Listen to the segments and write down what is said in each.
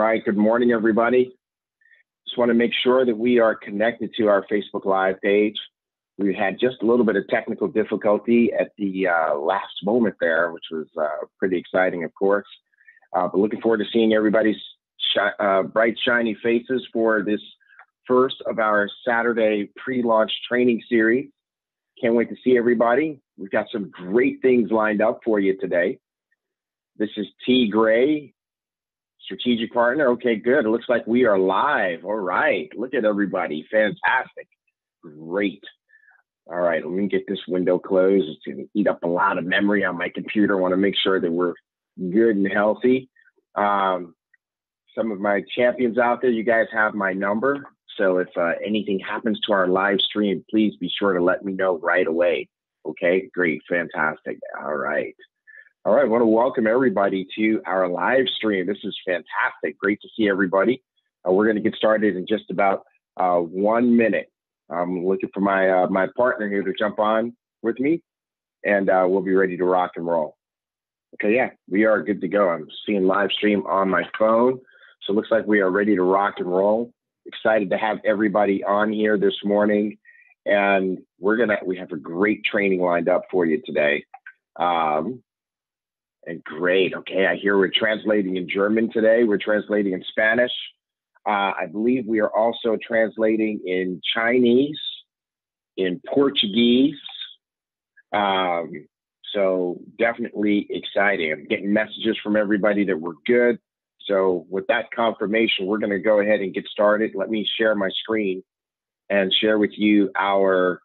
right, good morning, everybody. Just want to make sure that we are connected to our Facebook Live page. We had just a little bit of technical difficulty at the last moment there, which was pretty exciting, of course. But looking forward to seeing everybody's bright, shiny faces for this first of our Saturday pre-launch training series. Can't wait to see everybody. We've got some great things lined up for you today. This is T. Gray, strategic partner. Okay, good. It looks like we are live. All right. Look at everybody. Fantastic. Great. All right. Let me get this window closed. It's going to eat up a lot of memory on my computer. I want to make sure that we're good and healthy. Some of my champions out there, you guys have my number. So if anything happens to our live stream, please be sure to let me know right away. Okay, great. Fantastic. All right. All right, I want to welcome everybody to our live stream. This is fantastic. Great to see everybody. We're going to get started in just about 1 minute. I'm looking for my partner here to jump on with me, and we'll be ready to rock and roll. Okay, yeah, we are good to go. I'm seeing live stream on my phone, so it looks like we are ready to rock and roll. Excited to have everybody on here this morning, and we have a great training lined up for you today. And great. Okay, I hear we're translating in German today. We're translating in Spanish. I believe we are also translating in Chinese, in Portuguese. So definitely exciting. I'm getting messages from everybody that we're good. So with that confirmation, we're going to go ahead and get started. Let me share my screen and share with you our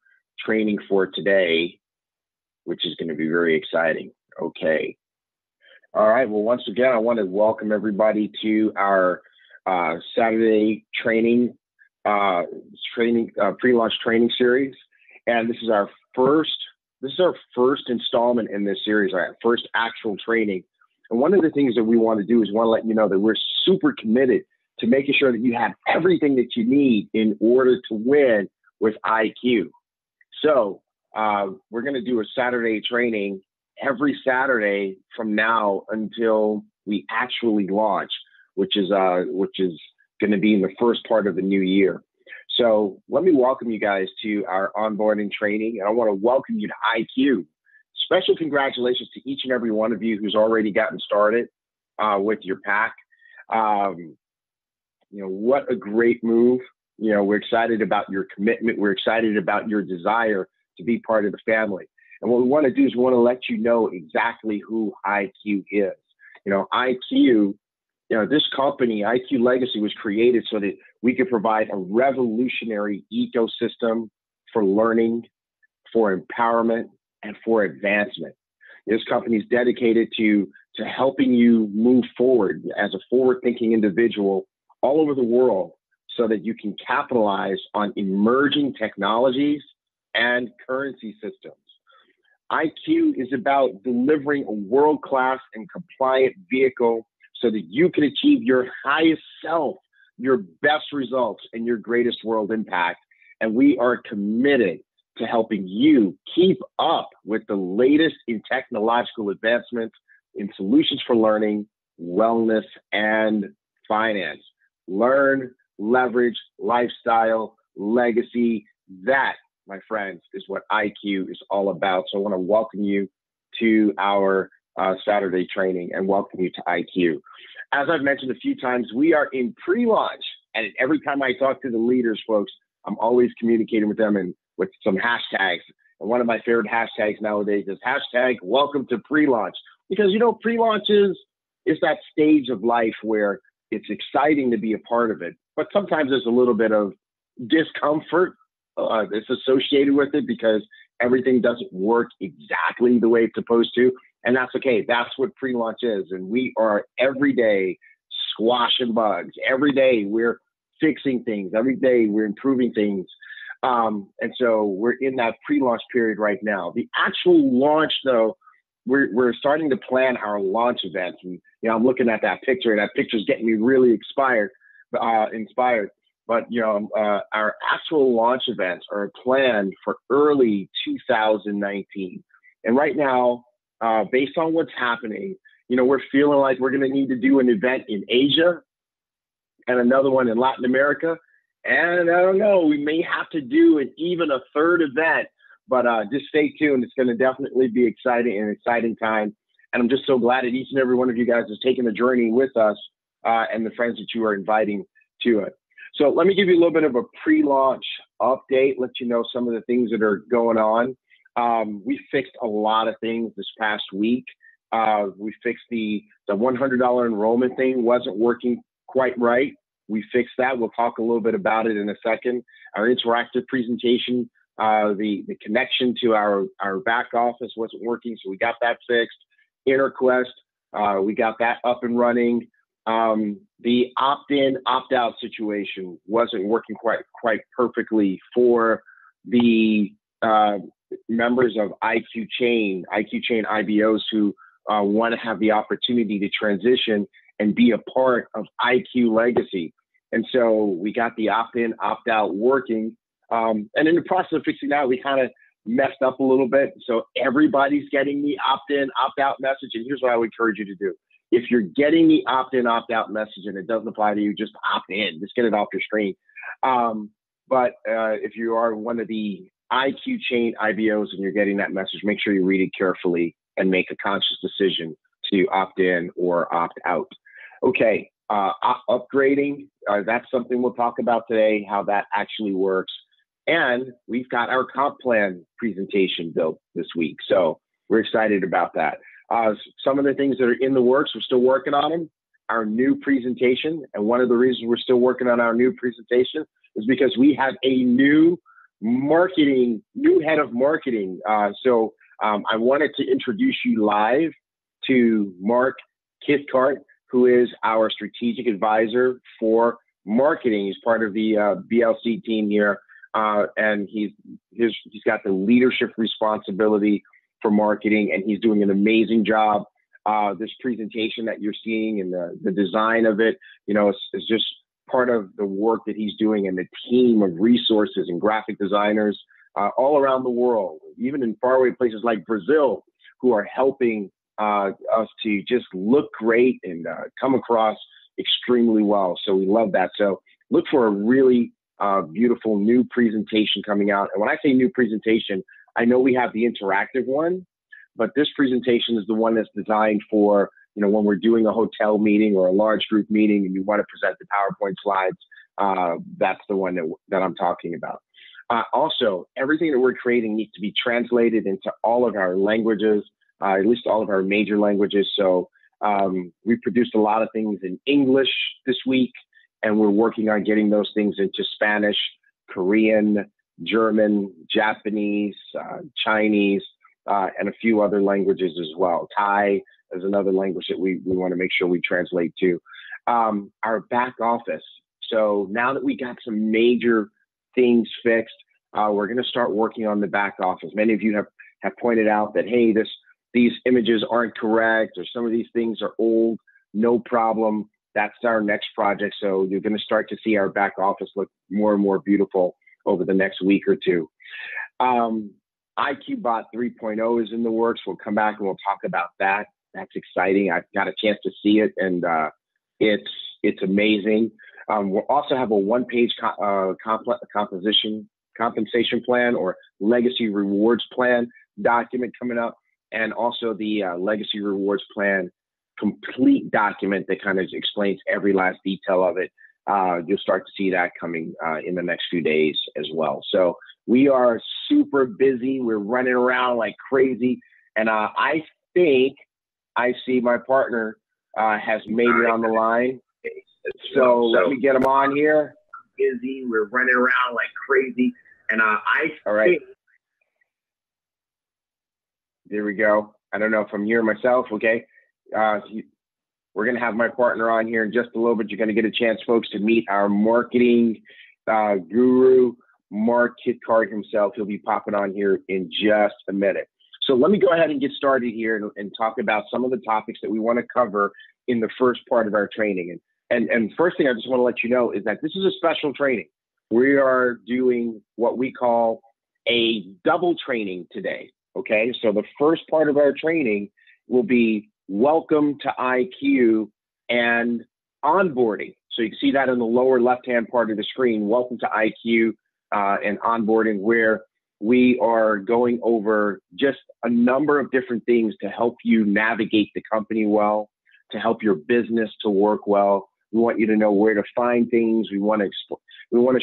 training for today, which is going to be very exciting. Okay. All right. Well, once again, I want to welcome everybody to our Saturday training, pre-launch training series. And this is our first installment in this series, our first actual training. And one of the things that we want to do is want to let you know that we're super committed to making sure that you have everything that you need in order to win with IQ. So we're going to do a Saturday training every Saturday from now until we actually launch, which is going to be in the first part of the new year. So let me welcome you guys to our onboarding training. And I want to welcome you to IQ. Special congratulations to each and every one of you who's already gotten started with your pack. What a great move. We're excited about your commitment. We're excited about your desire to be part of the family. And what we want to do is we want to let you know exactly who IQ is. IQ, this company, IQ Legacy, was created so that we could provide a revolutionary ecosystem for learning, for empowerment, and for advancement. This company is dedicated to helping you move forward as a forward-thinking individual all over the world so that you can capitalize on emerging technologies and currency systems. IQ is about delivering a world-class and compliant vehicle so that you can achieve your highest self, your best results, and your greatest world impact. And we are committed to helping you keep up with the latest in technological advancements in solutions for learning, wellness, and finance. Learn, leverage, lifestyle, legacy. That, my friends, is what IQ is all about. So I want to welcome you to our Saturday training and welcome you to IQ. As I've mentioned a few times, we are in pre-launch. And every time I talk to the leaders, folks, I'm always communicating with them and with some hashtags. And one of my favorite hashtags nowadays is hashtag welcome to pre-launch. Because, pre-launch is that stage of life where it's exciting to be a part of it. But sometimes there's a little bit of discomfort that's associated with it because everything doesn't work exactly the way it's supposed to. And that's okay. That's what pre-launch is. And we are every day squashing bugs. Every day we're fixing things. Every day we're improving things. And so we're in that pre-launch period right now. The actual launch, though, we're starting to plan our launch events. And, I'm looking at that picture, and that picture's getting me really inspired. But, our actual launch events are planned for early 2019. And right now, based on what's happening, we're feeling like we're going to need to do an event in Asia, and another one in Latin America. And I don't know, we may have to do even a third event, but just stay tuned. It's going to definitely be an exciting time. And I'm just so glad that each and every one of you guys has taken the journey with us and the friends that you are inviting to it. So let me give you a little bit of a pre-launch update, let you know some of the things that are going on. We fixed a lot of things this past week. We fixed the $100 enrollment thing wasn't working quite right. We fixed that. We'll talk a little bit about it in a second. Our interactive presentation, the connection to our back office wasn't working, so we got that fixed. InterQuest, we got that up and running. The opt-in, opt-out situation wasn't working quite perfectly for the members of IQ Chain IBOs who want to have the opportunity to transition and be a part of IQ Legacy. And so we got the opt-in, opt-out working. And in the process of fixing that, we kind of messed up a little bit. So everybody's getting the opt-in, opt-out message. And here's what I would encourage you to do. If you're getting the opt-in, opt-out message and it doesn't apply to you, just opt in, just get it off your screen. But if you are one of the IQ Chain IBOs and you're getting that message, make sure you read it carefully and make a conscious decision to opt in or opt out. Okay, upgrading, that's something we'll talk about today, how that actually works. And we've got our comp plan presentation built this week. So we're excited about that. Some of the things that are in the works, we're still working on them. Our new presentation, and one of the reasons we're still working on our new presentation is because we have a new head of marketing. So I wanted to introduce you live to Mark Kithcart, who is our strategic advisor for marketing. He's part of the BLC team here, and he's got the leadership responsibility for marketing, and he's doing an amazing job. This presentation that you're seeing and the design of it, is just part of the work that he's doing and the team of resources and graphic designers all around the world, even in faraway places like Brazil, who are helping us to just look great and come across extremely well. So we love that. So look for a really beautiful new presentation coming out. And when I say new presentation, I know we have the interactive one, but this presentation is the one that's designed for, when we're doing a hotel meeting or a large group meeting and you want to present the PowerPoint slides, that's the one that I'm talking about. Also, everything that we're creating needs to be translated into all of our languages, at least all of our major languages. So we produced a lot of things in English this week, and we're working on getting those things into Spanish, Korean, German, Japanese, Chinese, and a few other languages as well. Thai is another language that we want to make sure we translate to. Our back office. So now that we got some major things fixed, we're going to start working on the back office. Many of you have pointed out that, hey, these images aren't correct, or some of these things are old. No problem. That's our next project. So you're going to start to see our back office look more and more beautiful over the next week or two. IQBot 3.0 is in the works. We'll come back and we'll talk about that. That's exciting. I've got a chance to see it, and it's amazing. We'll also have a one-page compensation plan or legacy rewards plan document coming up, and also the legacy rewards plan complete document that kind of explains every last detail of it. You'll start to see that coming in the next few days as well. So we are super busy. We're running around like crazy. And I think I see my partner has made it on the line. So let me get him on here. Busy. We're running around like crazy. And all right. There we go. I don't know if I'm hearing myself. Okay. We're going to have my partner on here in just a little bit. You're going to get a chance, folks, to meet our marketing guru, Mark Kithcart himself. He'll be popping on here in just a minute. So let me go ahead and get started here and talk about some of the topics that we want to cover in the first part of our training. And first thing I just want to let you know is that this is a special training. We are doing what we call a double training today. Okay, so the first part of our training will be welcome to IQ and onboarding. So you can see that in the lower left-hand part of the screen. Welcome to IQ and onboarding, where we are going over just a number of different things to help you navigate the company well, to help your business to work well. We want you to know where to find things. We want to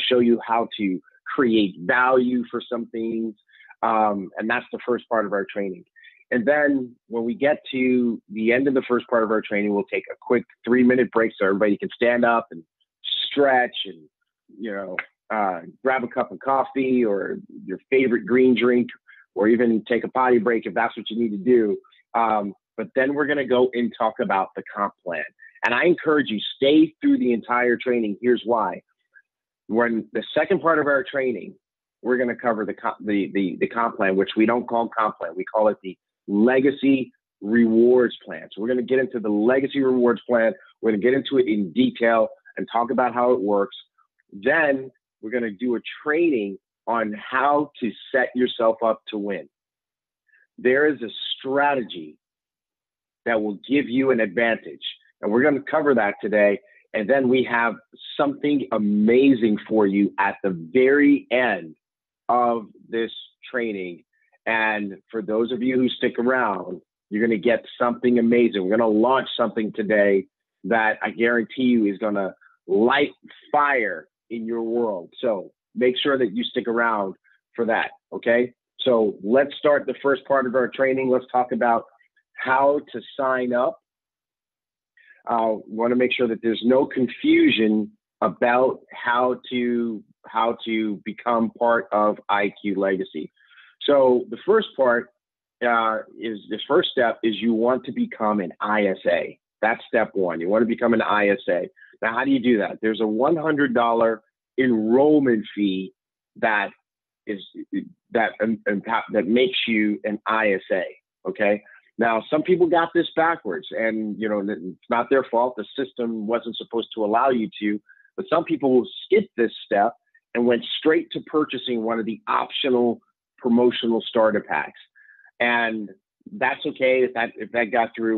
show you how to create value for some things. And that's the first part of our training. And then when we get to the end of the first part of our training, we'll take a quick 3-minute break so everybody can stand up and stretch and, grab a cup of coffee or your favorite green drink, or even take a potty break if that's what you need to do. But then we're going to go and talk about the comp plan. And I encourage you, stay through the entire training. Here's why. When the second part of our training, we're going to cover the comp plan, which we don't call comp plan. We call it the legacy rewards plan. So we're going to get into the legacy rewards plan. We're going to get into it in detail and talk about how it works. Then we're going to do a training on how to set yourself up to win. There is a strategy that will give you an advantage. And we're going to cover that today. And then we have something amazing for you at the very end of this training. And for those of you who stick around, you're going to get something amazing. We're going to launch something today that I guarantee you is going to light fire in your world. So make sure that you stick around for that. Okay. So let's start the first part of our training. Let's talk about how to sign up. We want to make sure that there's no confusion about how to become part of IQ Legacy. So the first part the first step is you want to become an ISA. That's step one. You want to become an ISA. Now, how do you do that? There's a $100 enrollment fee that makes you an ISA. Okay. Now, some people got this backwards, and it's not their fault. The system wasn't supposed to allow you to, but some people skipped this step and went straight to purchasing one of the optional promotional starter packs. And that's okay. If that got through,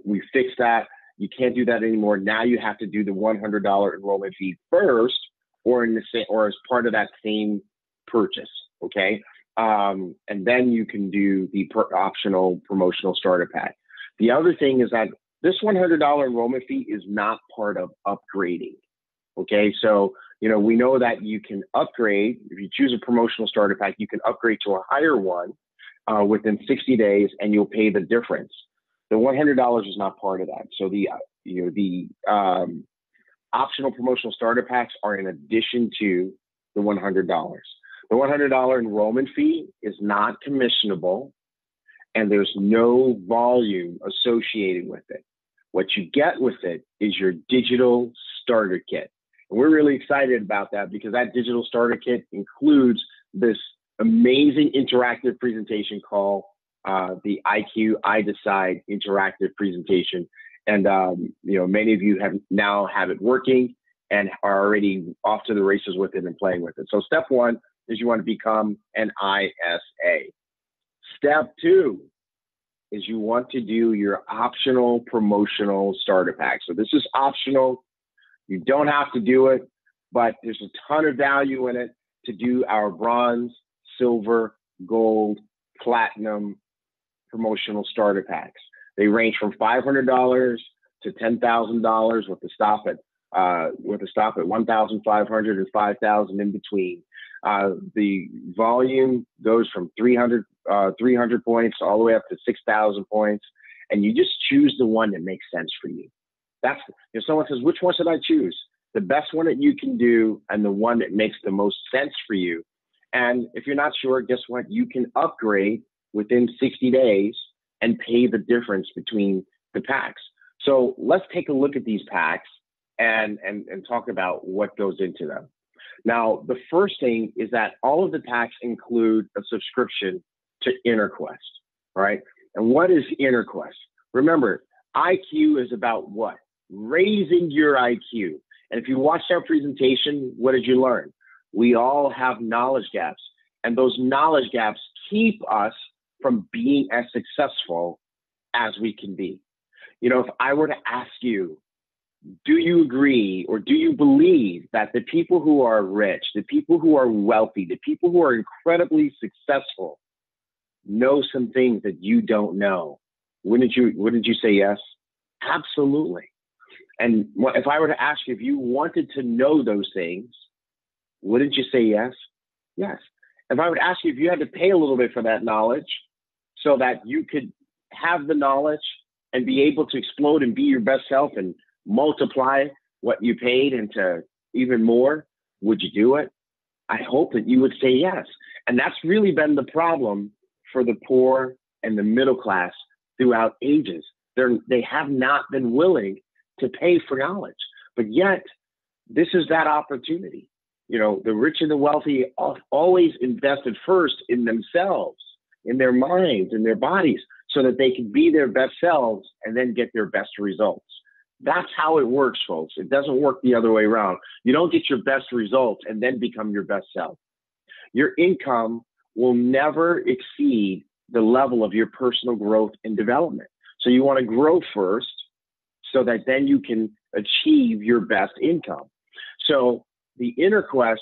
we fixed that. You can't do that anymore. Now you have to do the $100 enrollment fee first, or as part of that same purchase. Okay. And then you can do the optional promotional starter pack. The other thing is that this $100 enrollment fee is not part of upgrading. Okay. So, we know that you can upgrade. If you choose a promotional starter pack, you can upgrade to a higher one within 60 days, and you'll pay the difference. The $100 is not part of that. So the optional promotional starter packs are in addition to the $100. The $100 enrollment fee is not commissionable, and there's no volume associated with it. What you get with it is your digital starter kit. And we're really excited about that, because that digital starter kit includes this amazing interactive presentation called the IQ I Decide interactive presentation. And, many of you have it working and are already off to the races with it and playing with it. So step one is you want to become an ISA. Step two is you want to do your optional promotional starter pack. So this is optional. You don't have to do it, but there's a ton of value in it to do our bronze, silver, gold, platinum promotional starter packs. They range from $500 to $10,000 with a stop at $1,500 and $5,000 in between. The volume goes from 300 points all the way up to 6,000 points, and you just choose the one that makes sense for you. That's if someone says, which one should I choose? The best one that you can do, and the one that makes the most sense for you. And if you're not sure, guess what? You can upgrade within 60 days and pay the difference between the packs. So let's take a look at these packs and talk about what goes into them. Now, the first thing is that all of the packs include a subscription to InnerQuest, right? And what is InnerQuest? Remember, IQ is about what? Raising your IQ. And if you watched our presentation, what did you learn? We all have knowledge gaps, and those knowledge gaps keep us from being as successful as we can be. If I were to ask you, do you agree or do you believe that the people who are rich, the people who are wealthy, the people who are incredibly successful know some things that you don't know? Wouldn't you say yes? Absolutely. And if I were to ask you if you wanted to know those things, wouldn't you say yes? Yes. If I would ask you if you had to pay a little bit for that knowledge so that you could have the knowledge and be able to explode and be your best self and multiply what you paid into even more, would you do it? I hope that you would say yes. And that's really been the problem for the poor and the middle class throughout ages. They have not been willing to pay for knowledge, but yet this is that opportunity. You know, the rich and the wealthy always invested first in themselves, in their minds, in their bodies, so that they can be their best selves and then get their best results. That's how it works, folks. It doesn't work the other way around. You don't get your best results and then become your best self. Your income will never exceed the level of your personal growth and development. So you want to grow first so that then you can achieve your best income. So the InnerQuest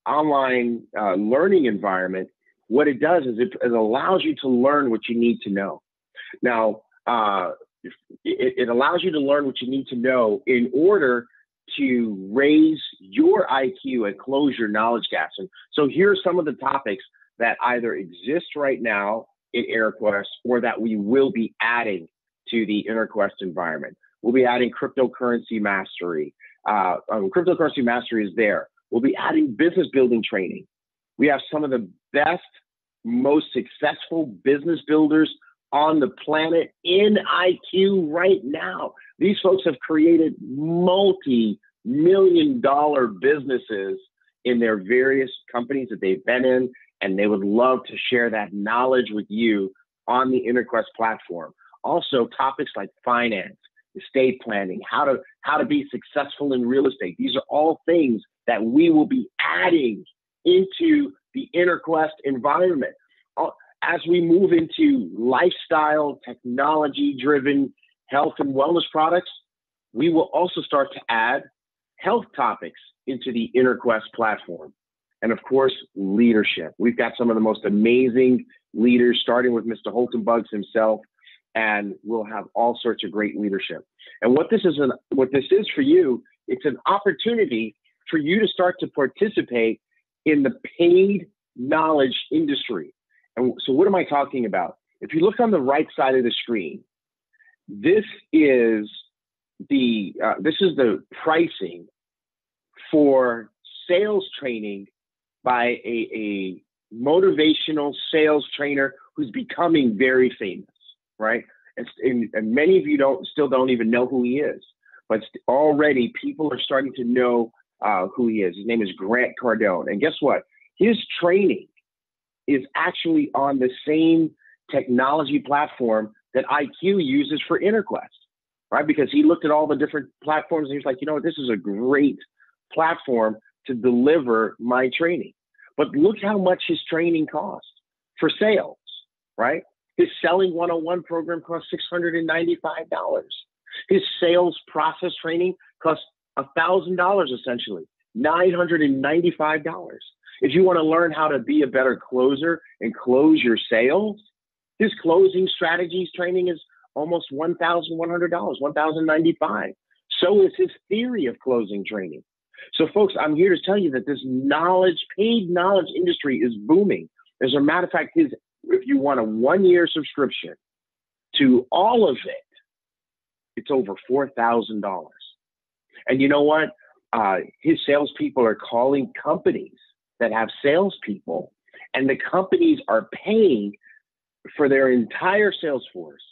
online learning environment, what it does is it allows you to learn what you need to know. Now, it allows you to learn what you need to know in order to raise your IQ and close your knowledge gaps. And so here are some of the topics that either exist right now in InnerQuest or that we will be adding to the InnerQuest environment. We'll be adding cryptocurrency mastery. Cryptocurrency mastery is there. We'll be adding business building training. We have some of the best, most successful business builders on the planet in IQ right now. These folks have created multi-million-dollar businesses in their various companies that they've been in, and they would love to share that knowledge with you on the InnerQuest platform. Also, topics like finance, estate planning, how to be successful in real estate. These are all things that we will be adding into the InnerQuest environment. As we move into lifestyle, technology-driven health and wellness products, we will also start to add health topics into the InnerQuest platform. And of course, leadership. We've got some of the most amazing leaders, starting with Mr. Holton Buggs himself, and we'll have all sorts of great leadership. And what this is for you, it's an opportunity for you to start to participate in the paid knowledge industry. And so what am I talking about? If you look on the right side of the screen, this is the pricing for sales training by a motivational sales trainer who's becoming very famous, right? And many of you still don't even know who he is, but already people are starting to know who he is. His name is Grant Cardone. And guess what? His training is actually on the same technology platform that IQ uses for InnerQuest, right? Because he looked at all the different platforms and he was like, you know what, this is a great platform to deliver my training. But look how much his training costs for sales, right? His Selling 101 program costs $695. His sales process training costs $1,000 essentially, $995. If you want to learn how to be a better closer and close your sales, his closing strategies training is almost $1,100, $1,095. So is his theory of closing training. So folks, I'm here to tell you that this paid knowledge industry is booming. As a matter of fact, if you want a 1-year subscription to all of it, it's over $4,000. And you know what? His salespeople are calling companies that have salespeople, and the companies are paying for their entire sales force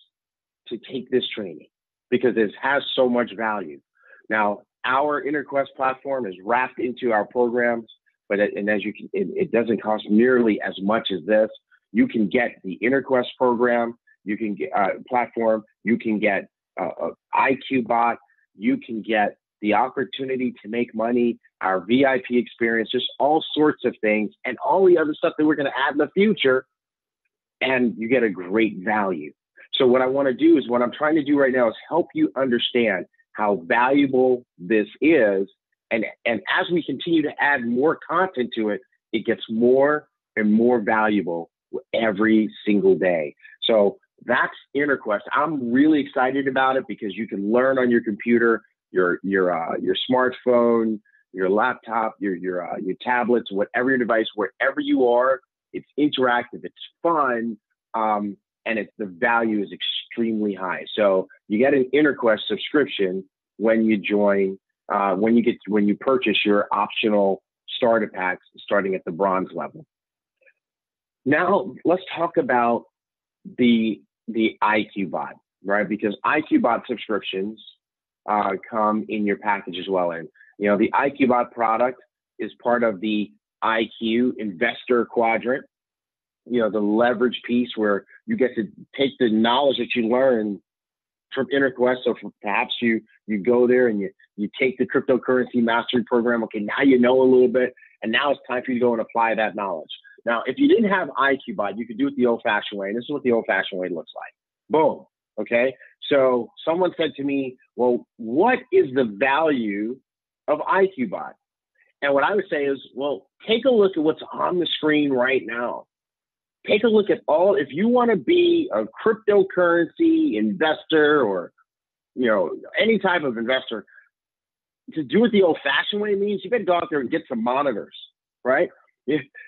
to take this training because it has so much value. Now, our InnerQuest platform is wrapped into our programs, but it doesn't cost nearly as much as this. You can get the InnerQuest program, you can get platform, you can get IQ Bot, you can get the opportunity to make money, our VIP experience, just all sorts of things, and all the other stuff that we're going to add in the future, and you get a great value. So what I want to do is, what I'm trying to do right now is help you understand how valuable this is. And as we continue to add more content to it, it gets more and more valuable every single day. So that's InterQuest. I'm really excited about it because you can learn on your computer, your smartphone, your laptop, your tablets, whatever your device, wherever you are. It's interactive, it's fun, and the value is extremely high. So you get an InterQuest subscription when you join, when you purchase your optional starter packs starting at the bronze level. Now let's talk about the IQBot, right? Because IQBot subscriptions come in your package as well. And the IQBot product is part of the IQ investor quadrant, the leverage piece where you get to take the knowledge that you learn from InterQuest. So perhaps you go there and you take the cryptocurrency mastery program. Okay, now you know a little bit, and now it's time for you to go and apply that knowledge. Now, if you didn't have IQBot, you could do it the old-fashioned way, and this is what the old-fashioned way looks like. Boom. Okay. So someone said to me, well, what is the value of IQBot? And what I would say is, well, take a look at what's on the screen right now. Take a look at if you want to be a cryptocurrency investor or, any type of investor, to do it the old fashioned way means you better go out there and get some monitors, right?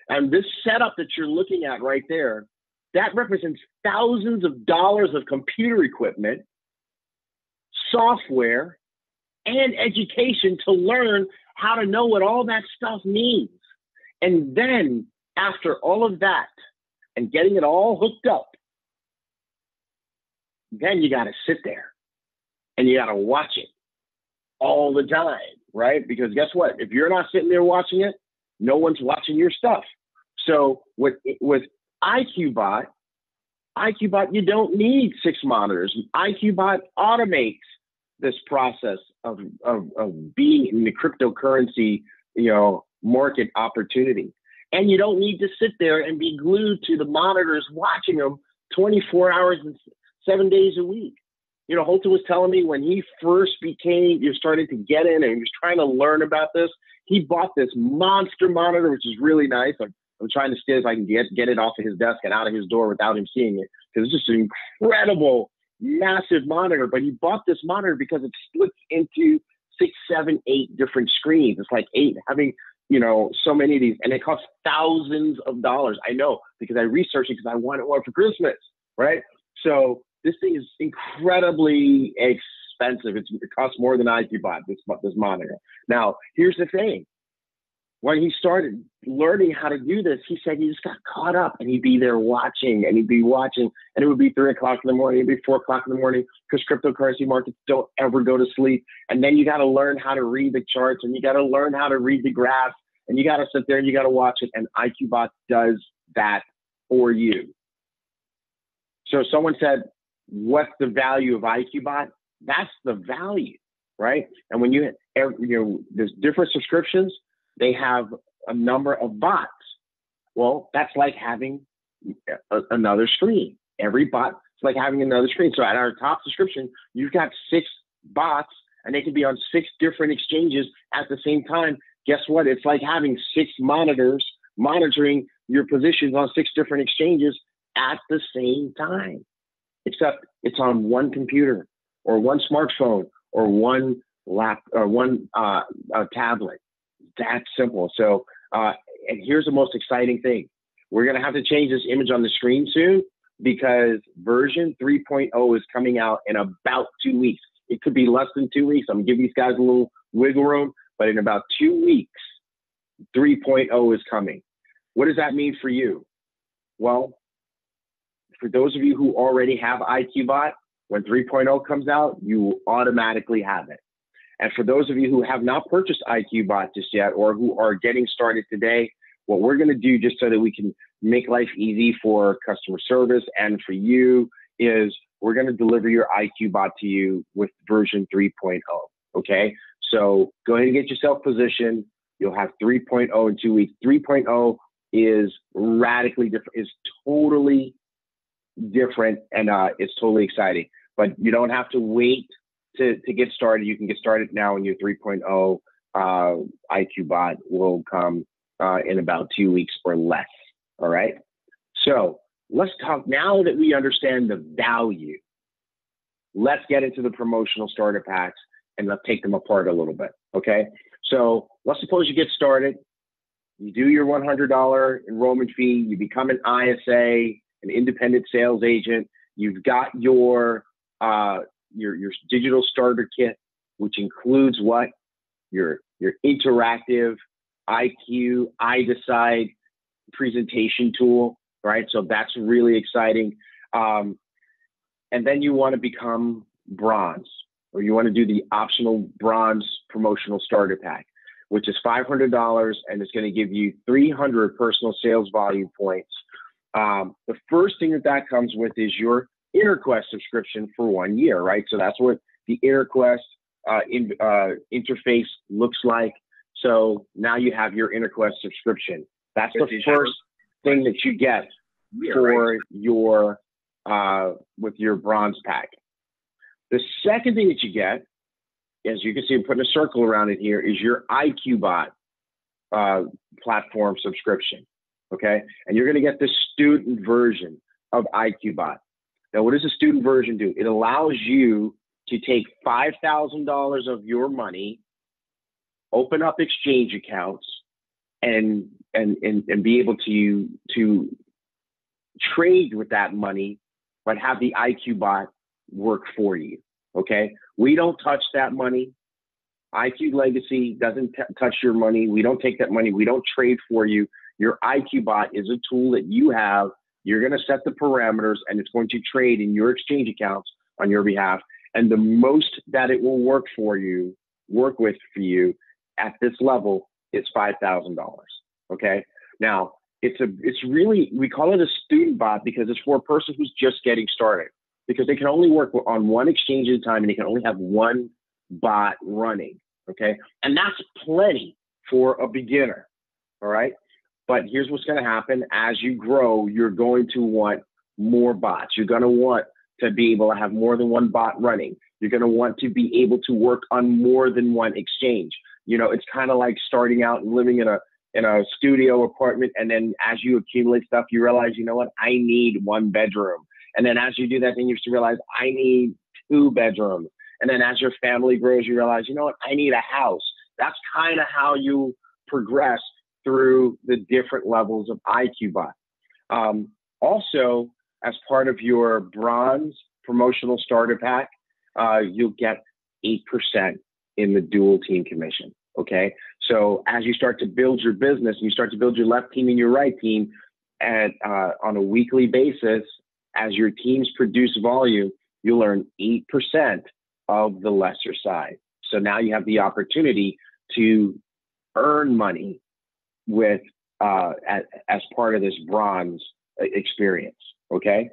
And this setup that you're looking at right there, that represents thousands of dollars of computer equipment, software, and education to learn how to know what all that stuff means. And then after all of that and getting it all hooked up, then you got to sit there and you got to watch it all the time, right? Because guess what? If you're not sitting there watching it, no one's watching your stuff. So with IQBot, you don't need 6 monitors. IQBot automates this process of being in the cryptocurrency, market opportunity. And you don't need to sit there and be glued to the monitors watching them 24 hours and 7 days a week. Holton was telling me when he first started to get in and he was trying to learn about this, he bought this monster monitor, which is really nice. I'm trying to see if I can get it off of his desk and out of his door without him seeing it, because it's just an incredible, massive monitor. But he bought this monitor because it splits into 6, 7, 8 different screens. It's like 8 having, so many of these, and it costs thousands of dollars. I know because I researched it because I wanted one for Christmas, right? So this thing is incredibly expensive. It costs more than IQBot, this monitor. Now, here's the thing. When he started learning how to do this, he said he just got caught up and he'd be there watching and it would be 3 o'clock in the morning, it'd be 4 o'clock in the morning, because cryptocurrency markets don't ever go to sleep. And then you got to learn how to read the charts and you got to learn how to read the graphs and you got to sit there and you got to watch it. And IQBot does that for you. So someone said, what's the value of IQBot? That's the value, right? And when there's different subscriptions, they have a number of bots. Well, that's like having another screen. Every bot is like having another screen. So at our top subscription, you've got 6 bots and they can be on 6 different exchanges at the same time. Guess what? It's like having 6 monitors monitoring your positions on 6 different exchanges at the same time. Except it's on one computer or one smartphone or one tablet. That's simple. So, and here's the most exciting thing. We're going to have to change this image on the screen soon because version 3.0 is coming out in about 2 weeks. It could be less than 2 weeks. I'm going to give these guys a little wiggle room, but in about 2 weeks, 3.0 is coming. What does that mean for you? Well, for those of you who already have IQBot, when 3.0 comes out, you will automatically have it. And for those of you who have not purchased IQBot just yet or who are getting started today, what we're going to do just so that we can make life easy for customer service and for you is we're going to deliver your IQBot to you with version 3.0. Okay. So go ahead and get yourself positioned. You'll have 3.0 in 2 weeks. 3.0 is radically different, is totally different, and it's totally exciting. But you don't have to wait to get started. You can get started now in your 3.0. IQ bot will come in about 2 weeks or less. All right. So let's talk now that we understand the value. Let's get into the promotional starter packs and let's take them apart a little bit. Okay. So let's suppose you get started. You do your $100 enrollment fee. You become an ISA, an independent sales agent. You've got your digital starter kit, which includes what? Your interactive IQ, I Decide presentation tool, right? So that's really exciting. And then you want to become bronze, or you want to do the optional bronze promotional starter pack, which is $500, and it's going to give you 300 personal sales volume points. The first thing that comes with is your InterQuest subscription for 1 year, right? So that's what the InterQuest interface looks like. So now you have your InterQuest subscription. That's the first thing that you get for your with your bronze pack. The second thing that you get, as you can see, I'm putting a circle around it here, is your IQ bot platform subscription. Okay, and you're going to get the student version of IQ bot. Now, what does the student version do? It allows you to take $5,000 of your money, open up exchange accounts, and be able to trade with that money, but have the IQ bot work for you. Okay, we don't touch that money. IQ Legacy doesn't touch your money. We don't take that money. We don't trade for you. Your IQ bot is a tool that you have. You're going to set the parameters, and it's going to trade in your exchange accounts on your behalf. And the most that it will work with for you at this level is $5,000. Okay. Now it's really, we call it a student bot because it's for a person who's just getting started, because they can only work on one exchange at a time and they can only have one bot running. Okay. And that's plenty for a beginner. All right. But here's what's going to happen. As you grow, you're going to want more bots. You're going to want to be able to have more than one bot running. You're going to want to be able to work on more than one exchange. You know, it's kind of like starting out and living in a studio apartment. And then as you accumulate stuff, you realize, you know what, I need one bedroom. And then as you do that, then you realize I need 2 bedrooms. And then as your family grows, you realize, you know what, I need a house. That's kind of how you progress through the different levels of IQ bot. Also, as part of your bronze promotional starter pack, you'll get 8% in the dual team commission. Okay. So as you start to build your business and you start to build your left team and your right team on a weekly basis, as your teams produce volume, you'll earn 8% of the lesser side. So now you have the opportunity to earn money with as part of this bronze experience. Okay.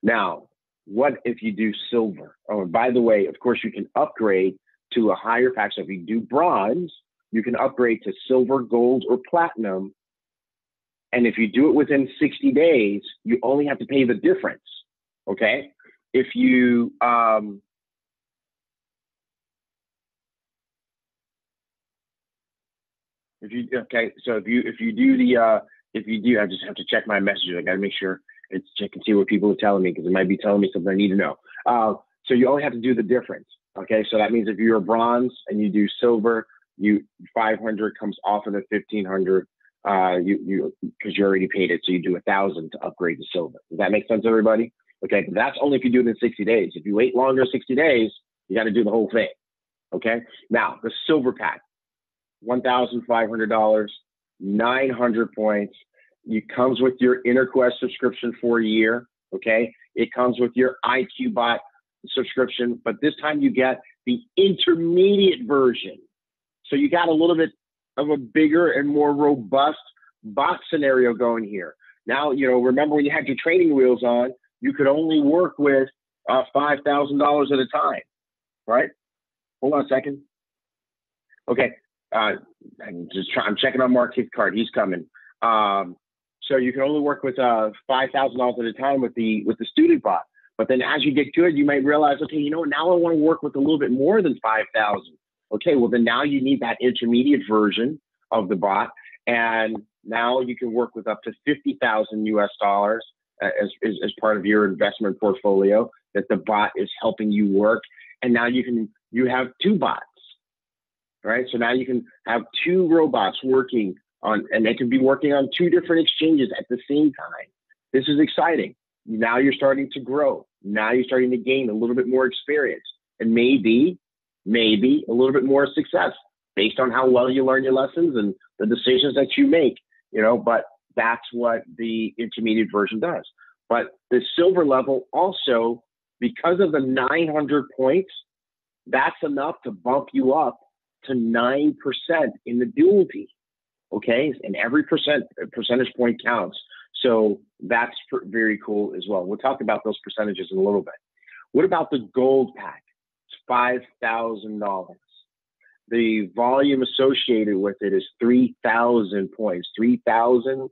Now, what if you do silver? Oh, and by the way, of course, you can upgrade to a higher pack. So if you do bronze, you can upgrade to silver, gold, or platinum. And if you do it within 60 days, you only have to pay the difference. Okay. If you, so if you do, I just have to check my messages. I got to make sure it's check and see what people are telling me, because it might be telling me something I need to know. So you only have to do the difference. Okay. So that means if you're a bronze and you do silver, 500 comes off of the 1,500, because you already paid it. So you do 1,000 to upgrade to silver. Does that make sense, everybody? Okay. But that's only if you do it in 60 days. If you wait longer, 60 days, you got to do the whole thing. Okay. Now the silver pack, $1,500, 900 points. It comes with your InterQuest subscription for a year. Okay. It comes with your IQ bot subscription, but this time you get the intermediate version. So you got a little bit of a bigger and more robust bot scenario going here. Now, you know, remember when you had your training wheels on, you could only work with $5,000 at a time, right? Hold on a second. Okay. I'm checking on Mark's card. He's coming. So you can only work with $5,000 at a time with the student bot. But then as you get good, you might realize, okay, you know what, now I want to work with a little bit more than 5,000. Okay, well then now you need that intermediate version of the bot. And now you can work with up to 50,000 US dollars as part of your investment portfolio that the bot is helping you work. And now you have two bots, right? So now you can have two robots working on, and they can be working on two different exchanges at the same time. This is exciting. Now you're starting to grow. Now you're starting to gain a little bit more experience and maybe a little bit more success based on how well you learn your lessons and the decisions that you make, but that's what the intermediate version does. But the silver level also, because of the 900 points, that's enough to bump you up to 9% in the duality. Okay. And every percentage point counts. So that's very cool as well. We'll talk about those percentages in a little bit. What about the gold pack? It's $5,000. The volume associated with it is 3,000 points, 3,000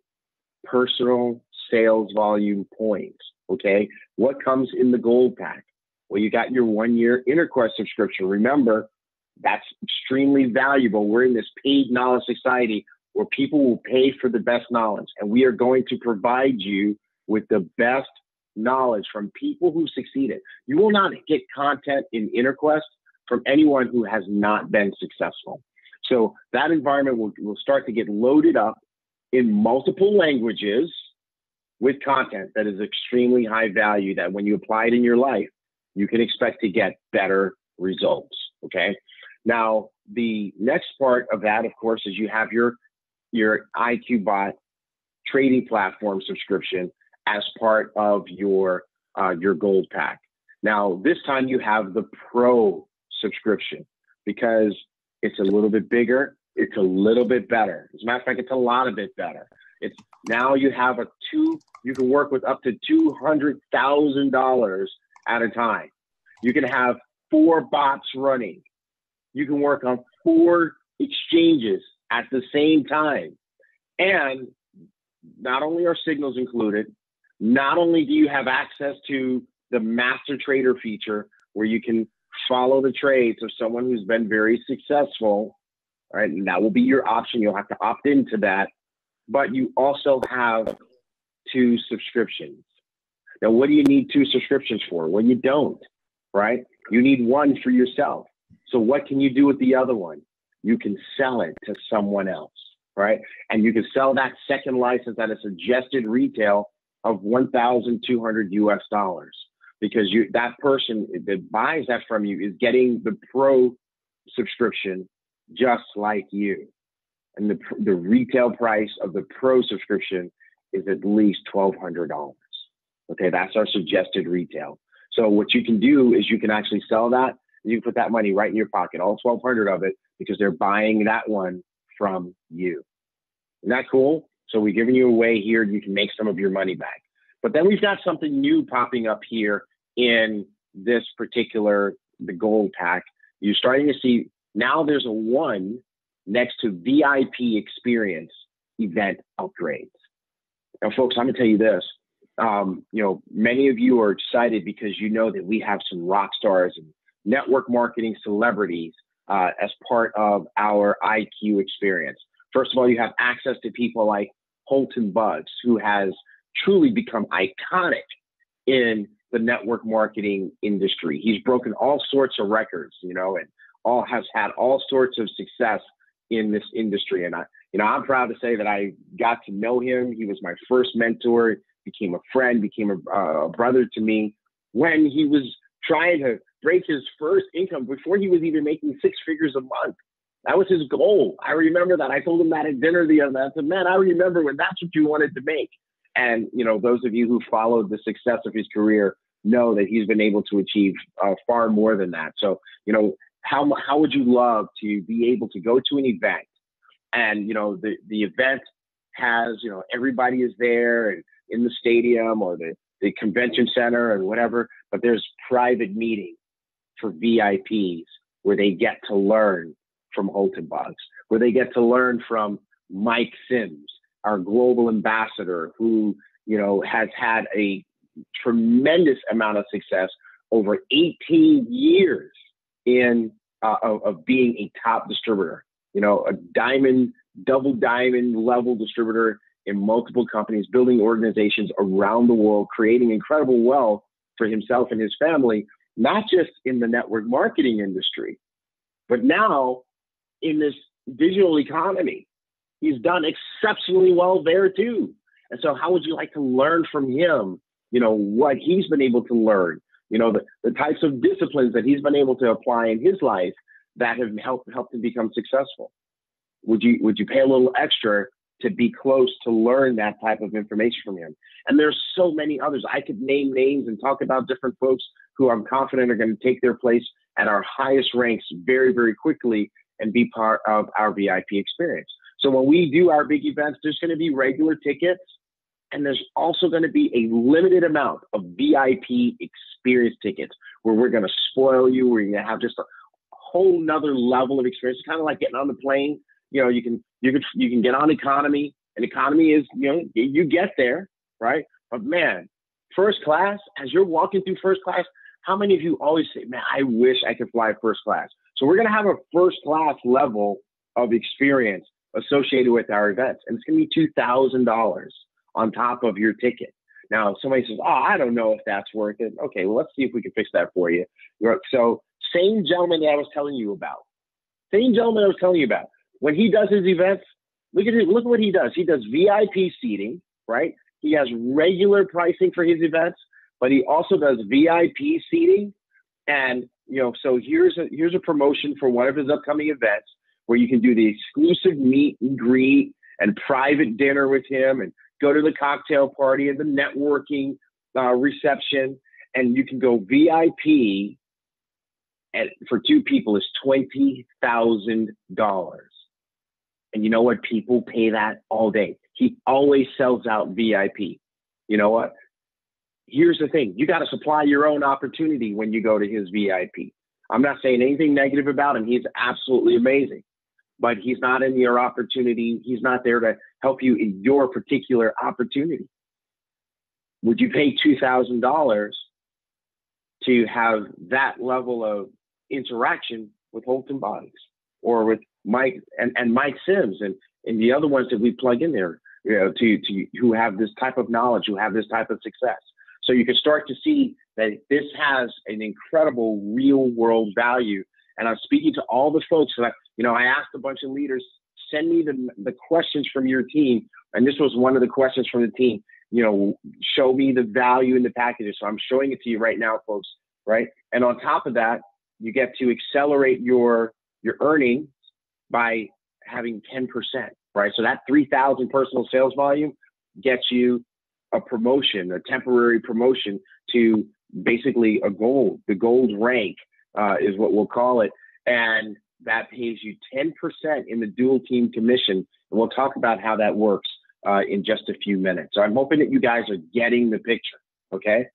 personal sales volume points. Okay. What comes in the gold pack? Well, you got your 1-year InterQuest subscription. Remember, that's extremely valuable. We're in this paid knowledge society where people will pay for the best knowledge, and we are going to provide you with the best knowledge from people who succeeded. You will not get content in InterQuest from anyone who has not been successful. So that environment will start to get loaded up in multiple languages with content that is extremely high value, that when you apply it in your life, you can expect to get better results. Okay. Now, the next part of that, of course, is you have your IQ Bot trading platform subscription as part of your gold pack. Now, this time you have the Pro subscription because it's a little bit bigger. It's a little bit better. As a matter of fact, it's a lot of bit better. It's now you have you can work with up to $200,000 at a time. You can have 4 bots running. You can work on 4 exchanges at the same time. And not only are signals included, not only do you have access to the master trader feature where you can follow the trades of someone who's been very successful, right? And that will be your option. You'll have to opt into that. But you also have 2 subscriptions. Now, what do you need 2 subscriptions for? Well, you don't, right? You need one for yourself. So what can you do with the other one? You can sell it to someone else, right? And you can sell that second license at a suggested retail of $1,200 US dollars, because that person that buys that from you is getting the Pro subscription just like you. And the retail price of the Pro subscription is at least $1,200. Okay, that's our suggested retail. So what you can do is you can actually sell that. You can put that money right in your pocket, all 1,200 of it, because they're buying that one from you. Isn't that cool? So we're giving you a way here. You can make some of your money back. But then we've got something new popping up here in this particular, the gold pack. You're starting to see now there's a 1 next to VIP experience event upgrades. Now, folks, I'm going to tell you this. Many of you are excited because you know that we have some rock stars and network marketing celebrities as part of our IQ experience. First of all, you have access to people like Holton Buggs, who has truly become iconic in the network marketing industry. He's broken all sorts of records, and has had all sorts of success in this industry. And I'm proud to say that I got to know him. He was my first mentor, became a friend, became a brother to me when he was trying to break his first income before he was even making 6 figures a month. That was his goal. I remember that. I told him that at dinner the other night. I said, man, I remember when that's what you wanted to make. And, those of you who followed the success of his career know that he's been able to achieve far more than that. So, how would you love to be able to go to an event and, the event has, everybody is there and in the stadium or the convention center and whatever, but there's private meetings for VIPs where they get to learn from Holton Buggs, where they get to learn from Mike Sims, our global ambassador, who, has had a tremendous amount of success over 18 years of being a top distributor, a diamond, double diamond level distributor in multiple companies, building organizations around the world, creating incredible wealth for himself and his family, not just in the network marketing industry, but now in this digital economy. He's done exceptionally well there too. And so how would you like to learn from him, what he's been able to learn, the types of disciplines that he's been able to apply in his life that have helped him become successful? Would you pay a little extra to be close to learn that type of information from him? And there's so many others. I could name names and talk about different folks who I'm confident are going to take their place at our highest ranks very, very quickly and be part of our VIP experience. So when we do our big events, there's going to be regular tickets, and there's also going to be a limited amount of VIP experience tickets where we're going to spoil you. We're going to have just a whole nother level of experience. It's kind of like getting on the plane. You can get on economy, and economy is, you get there, right? But man, first class, as you're walking through first class, how many of you always say, man, I wish I could fly first class? So we're going to have a first class level of experience associated with our events, and it's going to be $2,000 on top of your ticket. Now, if somebody says, oh, I don't know if that's worth it. Okay, well, let's see if we can fix that for you. So same gentleman that I was telling you about, when he does his events, look at what he does. He does VIP seating, right? He has regular pricing for his events, but he also does VIP seating. And, so here's a promotion for one of his upcoming events where you can do the exclusive meet and greet and private dinner with him and go to the cocktail party and the networking reception. And you can go VIP for two people is $20,000. And you know what? People pay that all day. He always sells out VIP. You know what? Here's the thing. You got to supply your own opportunity when you go to his VIP. I'm not saying anything negative about him. He's absolutely amazing. But he's not in your opportunity. He's not there to help you in your particular opportunity. Would you pay $2,000 to have that level of interaction with Holton Bodies or with Mike and Mike Sims and the other ones that we plug in there, to who have this type of knowledge, who have this type of success? So you can start to see that this has an incredible real world value. And I'm speaking to all the folks that, I asked a bunch of leaders, send me the questions from your team. And this was one of the questions from the team, show me the value in the packages. So I'm showing it to you right now, folks, right? And on top of that, you get to accelerate your earnings by having 10%, right? So that 3,000 personal sales volume gets you a promotion, a temporary promotion to basically the gold rank is what we'll call it. And that pays you 10% in the dual team commission. And we'll talk about how that works in just a few minutes. So I'm hoping that you guys are getting the picture, okay?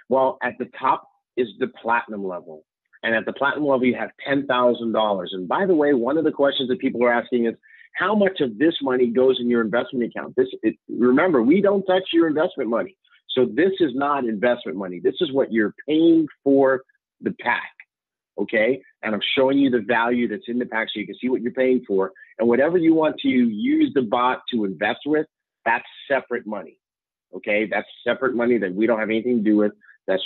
Well, at the top is the platinum level. And at the platinum level, you have $10,000. And by the way, one of the questions that people are asking is, how much of this money goes in your investment account? Remember, we don't touch your investment money. So this is not investment money. This is what you're paying for the pack, okay? And I'm showing you the value that's in the pack so you can see what you're paying for. And whatever you want to use the bot to invest with, that's separate money, okay? That's separate money that we don't have anything to do with. That's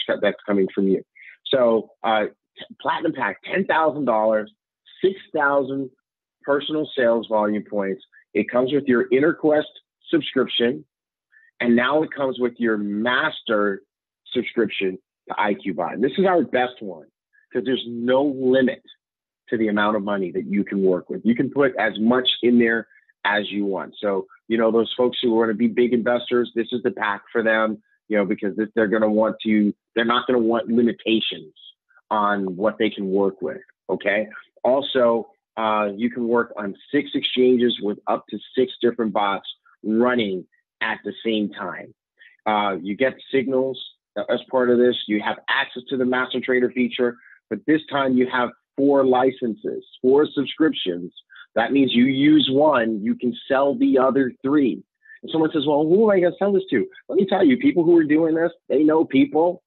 coming from you. So platinum pack, $10,000, 6,000 personal sales volume points. It comes with your InnerQuest subscription, and now it comes with your master subscription to IQBot. And this is our best one because there's no limit to the amount of money that you can work with. You can put as much in there as you want. So, those folks who want to be big investors, this is the pack for them, because they're not going to want limitations on what they can work with. Okay. Also, you can work on 6 exchanges with up to 6 different bots running at the same time. You get signals as part of this. You have access to the Master Trader feature, but this time you have 4 licenses, 4 subscriptions. That means you use one, you can sell the other 3. And someone says, well, who am I going to sell this to? Let me tell you, people who are doing this, they know people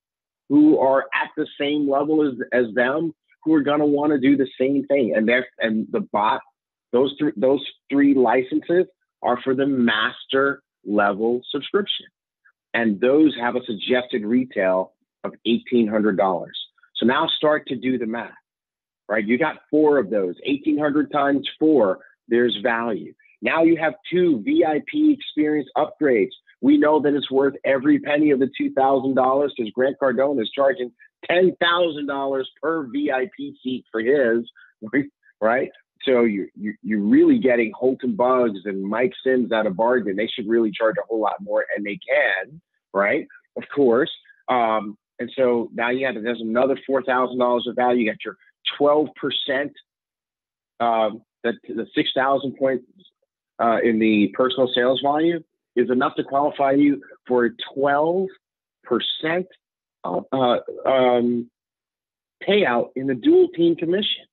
who are at the same level as them, who are going to want to do the same thing. And the bot, those three licenses are for the master level subscription. And those have a suggested retail of $1,800. So now start to do the math, right? You got 4 of those, 1,800 times 4, there's value. Now you have 2 VIP experience upgrades. We know that it's worth every penny of the $2,000 because Grant Cardone is charging $10,000 per VIP seat for his, right? So you're really getting Holton Buggs and Mike Sims at a bargain. They should really charge a whole lot more, and they can, right? Of course. And so now there's another $4,000 of value. You got your 12%, the 6,000 points in the personal sales volume is enough to qualify you for a 12% payout in the dual team commission,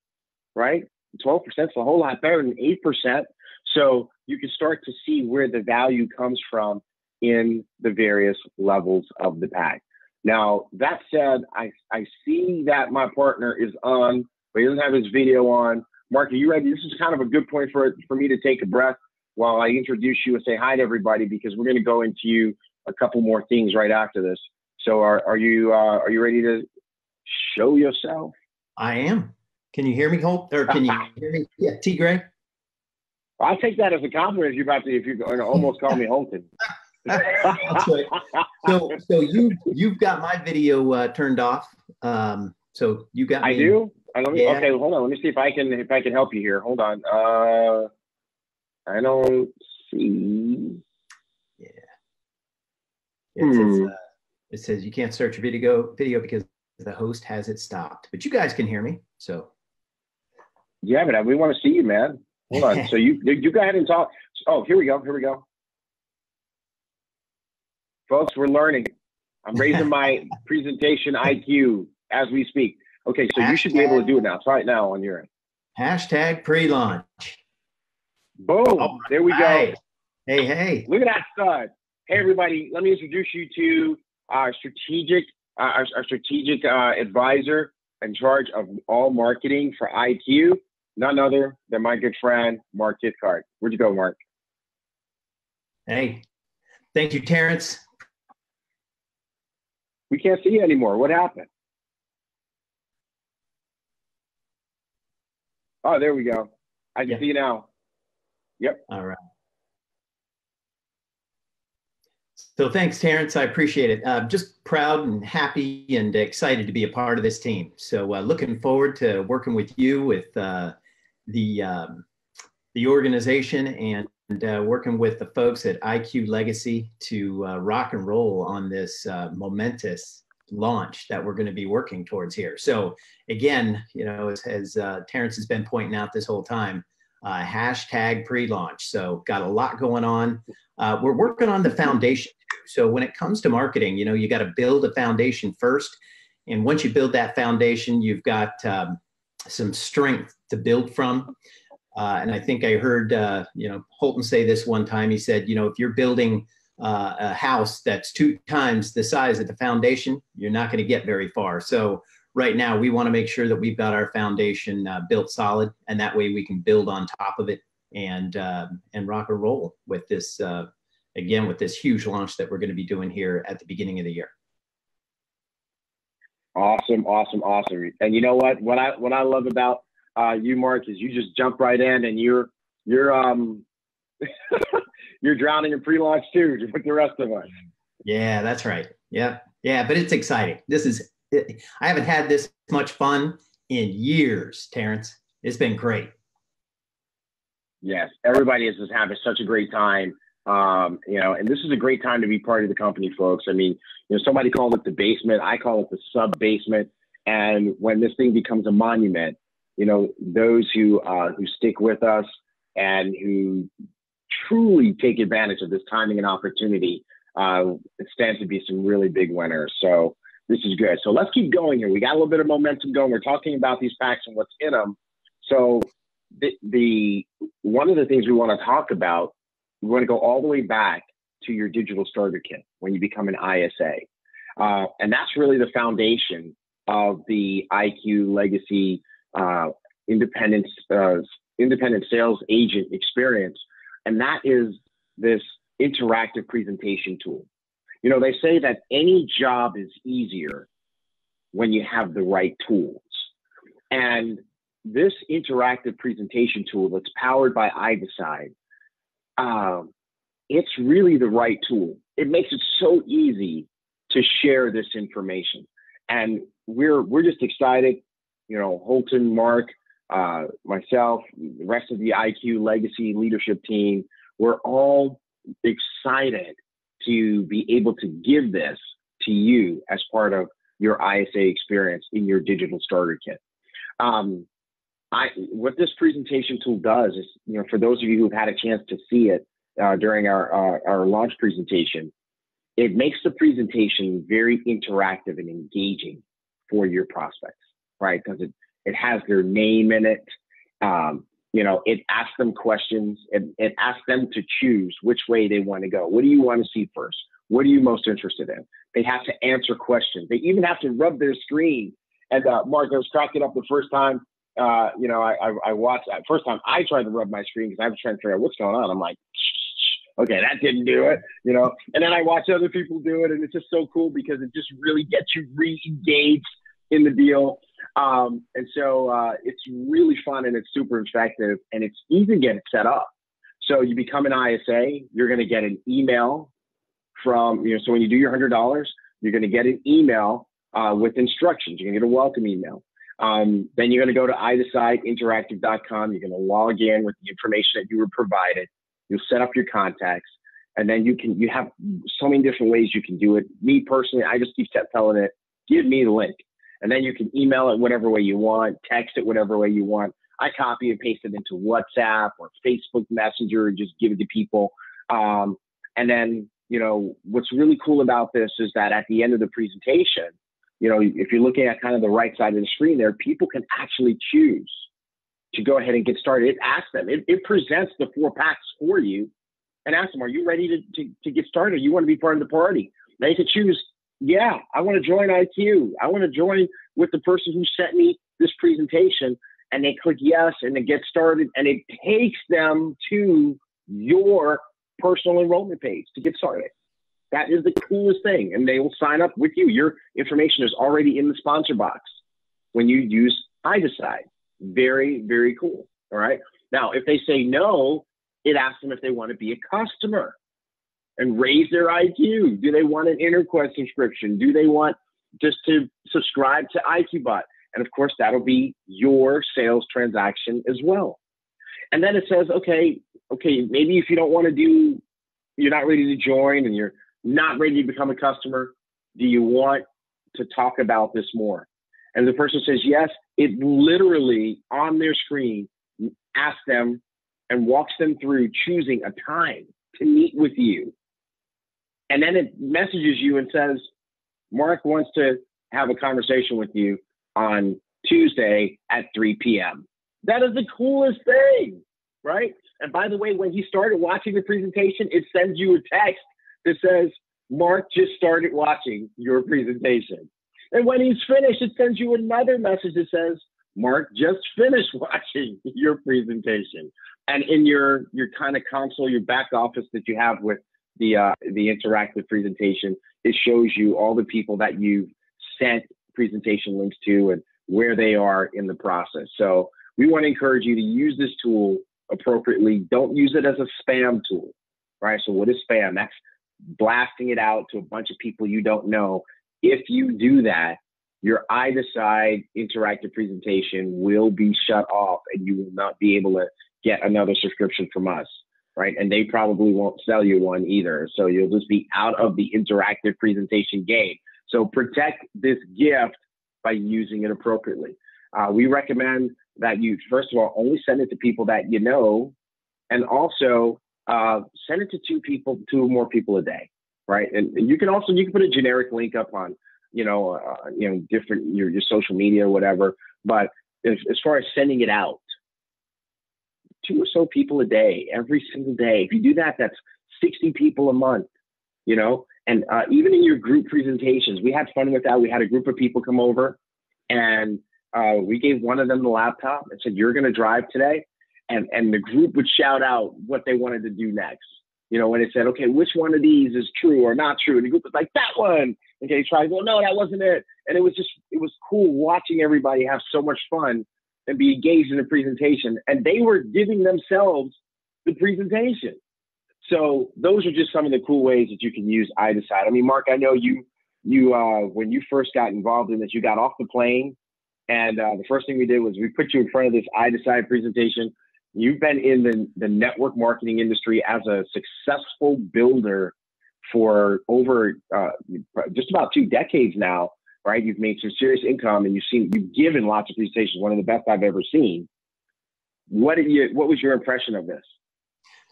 right? 12% is a whole lot better than 8%. So you can start to see where the value comes from in the various levels of the pack. Now, that said, I see that my partner is on, but he doesn't have his video on. Mark, are you ready? This is kind of a good point for me to take a breath while I introduce you and say hi to everybody, because we're going to go into a couple more things right after this. So are you ready to show yourself? I am. Can you hear me, Holt? Or can you hear me? Yeah, T. Gray. I'll take that as a compliment if you're going to almost call me Holton. That's right. So you've got my video turned off. So you got me. I do. Yeah. Okay, hold on. Let me see if I can help you here. Hold on. I don't see. Yeah. It says you can't search video because the host has it stopped. But you guys can hear me. So. Yeah, but we want to see you, man. Hold on. So you go ahead and talk. Oh, here we go. Folks, we're learning. I'm raising my presentation IQ as we speak. Okay, so you should be able to do it now. Try it now on your end. Hashtag pre-launch. Boom. There we go. Hey. Look at that stud. Hey, everybody. Let me introduce you to our strategic advisor in charge of all marketing for IQ. None other than my good friend, Mark Gittcard. Where'd you go, Mark? Hey. Thank you, Terrence. We can't see you anymore. What happened? Oh, there we go. I can see you now. Yep. All right. So thanks, Terrence. I appreciate it. Just proud and happy and excited to be a part of this team. So looking forward to working with you, with the organization, and working with the folks at IQ Legacy to rock and roll on this momentous launch that we're going to be working towards here. So again, as Terrence has been pointing out this whole time, hashtag pre-launch. So got a lot going on. We're working on the foundation. So when it comes to marketing, you got to build a foundation first. And once you build that foundation, you've got some strength to build from. And I think I heard, Holton say this one time. He said, if you're building a house that's 2 times the size of the foundation, you're not going to get very far. So right now, we want to make sure that we've got our foundation built solid, and that way we can build on top of it and rock and roll with this, again, with this huge launch that we're going to be doing here at the beginning of the year. Awesome. And you know what? What I love about you, Mark, is you just jump right in, and you're you're drowning in pre-launch too, just like the rest of us. Yeah, that's right. Yeah, but it's exciting. I haven't had this much fun in years, Terrence. It's been great. Yes, everybody is just having such a great time. And this is a great time to be part of the company, folks. I mean, somebody called it the basement. I call it the sub-basement. And when this thing becomes a monument, those who stick with us and who truly take advantage of this timing and opportunity, it stands to be some really big winners. So this is good. So let's keep going here. We got a little bit of momentum going. We're talking about these packs and what's in them. So the one of the things we want to talk about, we want to go all the way back to your digital starter kit when you become an ISA. And that's really the foundation of the IQ Legacy independent sales agent experience. And that is this interactive presentation tool. You know, they say that any job is easier when you have the right tools. And this interactive presentation tool that's powered by iDecide, it's really the right tool. It makes it so easy to share this information. And we're just excited, you know, Holton, Mark, myself, the rest of the IQ Legacy leadership team, we're all excited to be able to give this to you as part of your ISA experience in your digital starter kit. What this presentation tool does is, you know, for those of you who've had a chance to see it during our launch presentation, it makes the presentation very interactive and engaging for your prospects, right? Because it has their name in it. You know, it asks them questions. It asks them to choose which way they want to go. What do you want to see first? What are you most interested in? They have to answer questions. They even have to rub their screen. And Mark, I was cracking up the first time, you know, I watched that. First time I tried to rub my screen because I was trying to figure out what's going on. I'm like, okay, that didn't do it, you know. And then I watch other people do it, and it's just so cool because it just really gets you re-engaged in the deal. And so it's really fun, and it's super effective, and it's easy to get it set up. So you become an ISA, you're going to get an email from, you know, so when you do your $100, you're going to get an email with instructions. You're going to get a welcome email. Then you're going to go to iDecideInteractive.com. You're going to log in with the information that you were provided. You'll set up your contacts, and then you have so many different ways you can do it. Me personally, I just keep telling it, give me the link. And then you can email it whatever way you want, text it whatever way you want. I copy and paste it into WhatsApp or Facebook Messenger and just give it to people. And then, you know, what's really cool about this is that at the end of the presentation, you know, if you're looking at kind of the right side of the screen there, people can actually choose to go ahead and get started. It asks them, it presents the 4 packs for you and asks them, are you ready to get started? You want to be part of the party? They can choose, yeah, I want to join IQ. I want to join with the person who sent me this presentation. And they click yes, and they get started, and it takes them to your personal enrollment page to get started. That is the coolest thing. And they will sign up with you. Your information is already in the sponsor box when you use iDecide. Very, very cool. All right. Now, if they say no, it asks them if they want to be a customer and raise their IQ. Do they want an InterQuest subscription? Do they want just to subscribe to IQBot? And of course, that'll be your sales transaction as well. And then it says, okay, maybe if you don't want to do, you're not ready to join and you're not ready to become a customer, do you want to talk about this more? And the person says yes. It literally on their screen asks them and walks them through choosing a time to meet with you. And then it messages you and says, Mark wants to have a conversation with you on Tuesday at 3 p.m. That is the coolest thing, right? And by the way, when he started watching the presentation, it sends you a text that says, Mark just started watching your presentation. And when he's finished, it sends you another message that says, Mark just finished watching your presentation. And in your kind of console, your back office that you have with the interactive presentation, it shows you all the people that you've sent presentation links to and where they are in the process. So we want to encourage you to use this tool appropriately. Don't use it as a spam tool, right? So what is spam? That's blasting it out to a bunch of people you don't know. If you do that, your iDecide interactive presentation will be shut off and you will not be able to get another subscription from us, right? And they probably won't sell you one either. So you'll just be out of the interactive presentation game. So protect this gift by using it appropriately. We recommend that you, first of all, only send it to people that you know, and also send it to two or more people a day, right? And you can put a generic link up on, different your social media or whatever. But as far as sending it out, 2 or so people a day, every single day. If you do that, that's 60 people a month. you know, and even in your group presentations, we had fun with that. We had a group of people come over, and we gave one of them the laptop and said, "You're going to drive today." And the group would shout out what they wanted to do next. You know, when it said, okay, which one of these is true or not true? And the group was like, that one. Okay, try to go, no, that wasn't it. And it was cool watching everybody have so much fun and be engaged in the presentation. And they were giving themselves the presentation. So those are just some of the cool ways that you can use iDecide. I mean, Mark, I know you when you first got involved in this, you got off the plane, and the first thing we did was we put you in front of this iDecide presentation. You've been in the network marketing industry as a successful builder for over just about 2 decades now, right? You've made some serious income, and you've given lots of presentations, one of the best I've ever seen. What was your impression of this?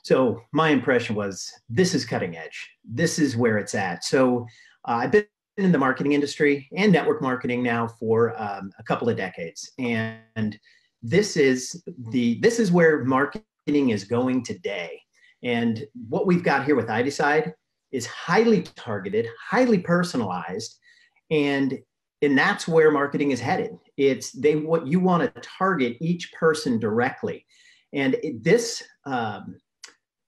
So my impression was, this is cutting edge. This is where it's at. So I've been in the marketing industry and network marketing now for a couple of decades, and this is where marketing is going today. And what we've got here with iDecide is highly targeted, highly personalized, and that's where marketing is headed. What you want to target each person directly, and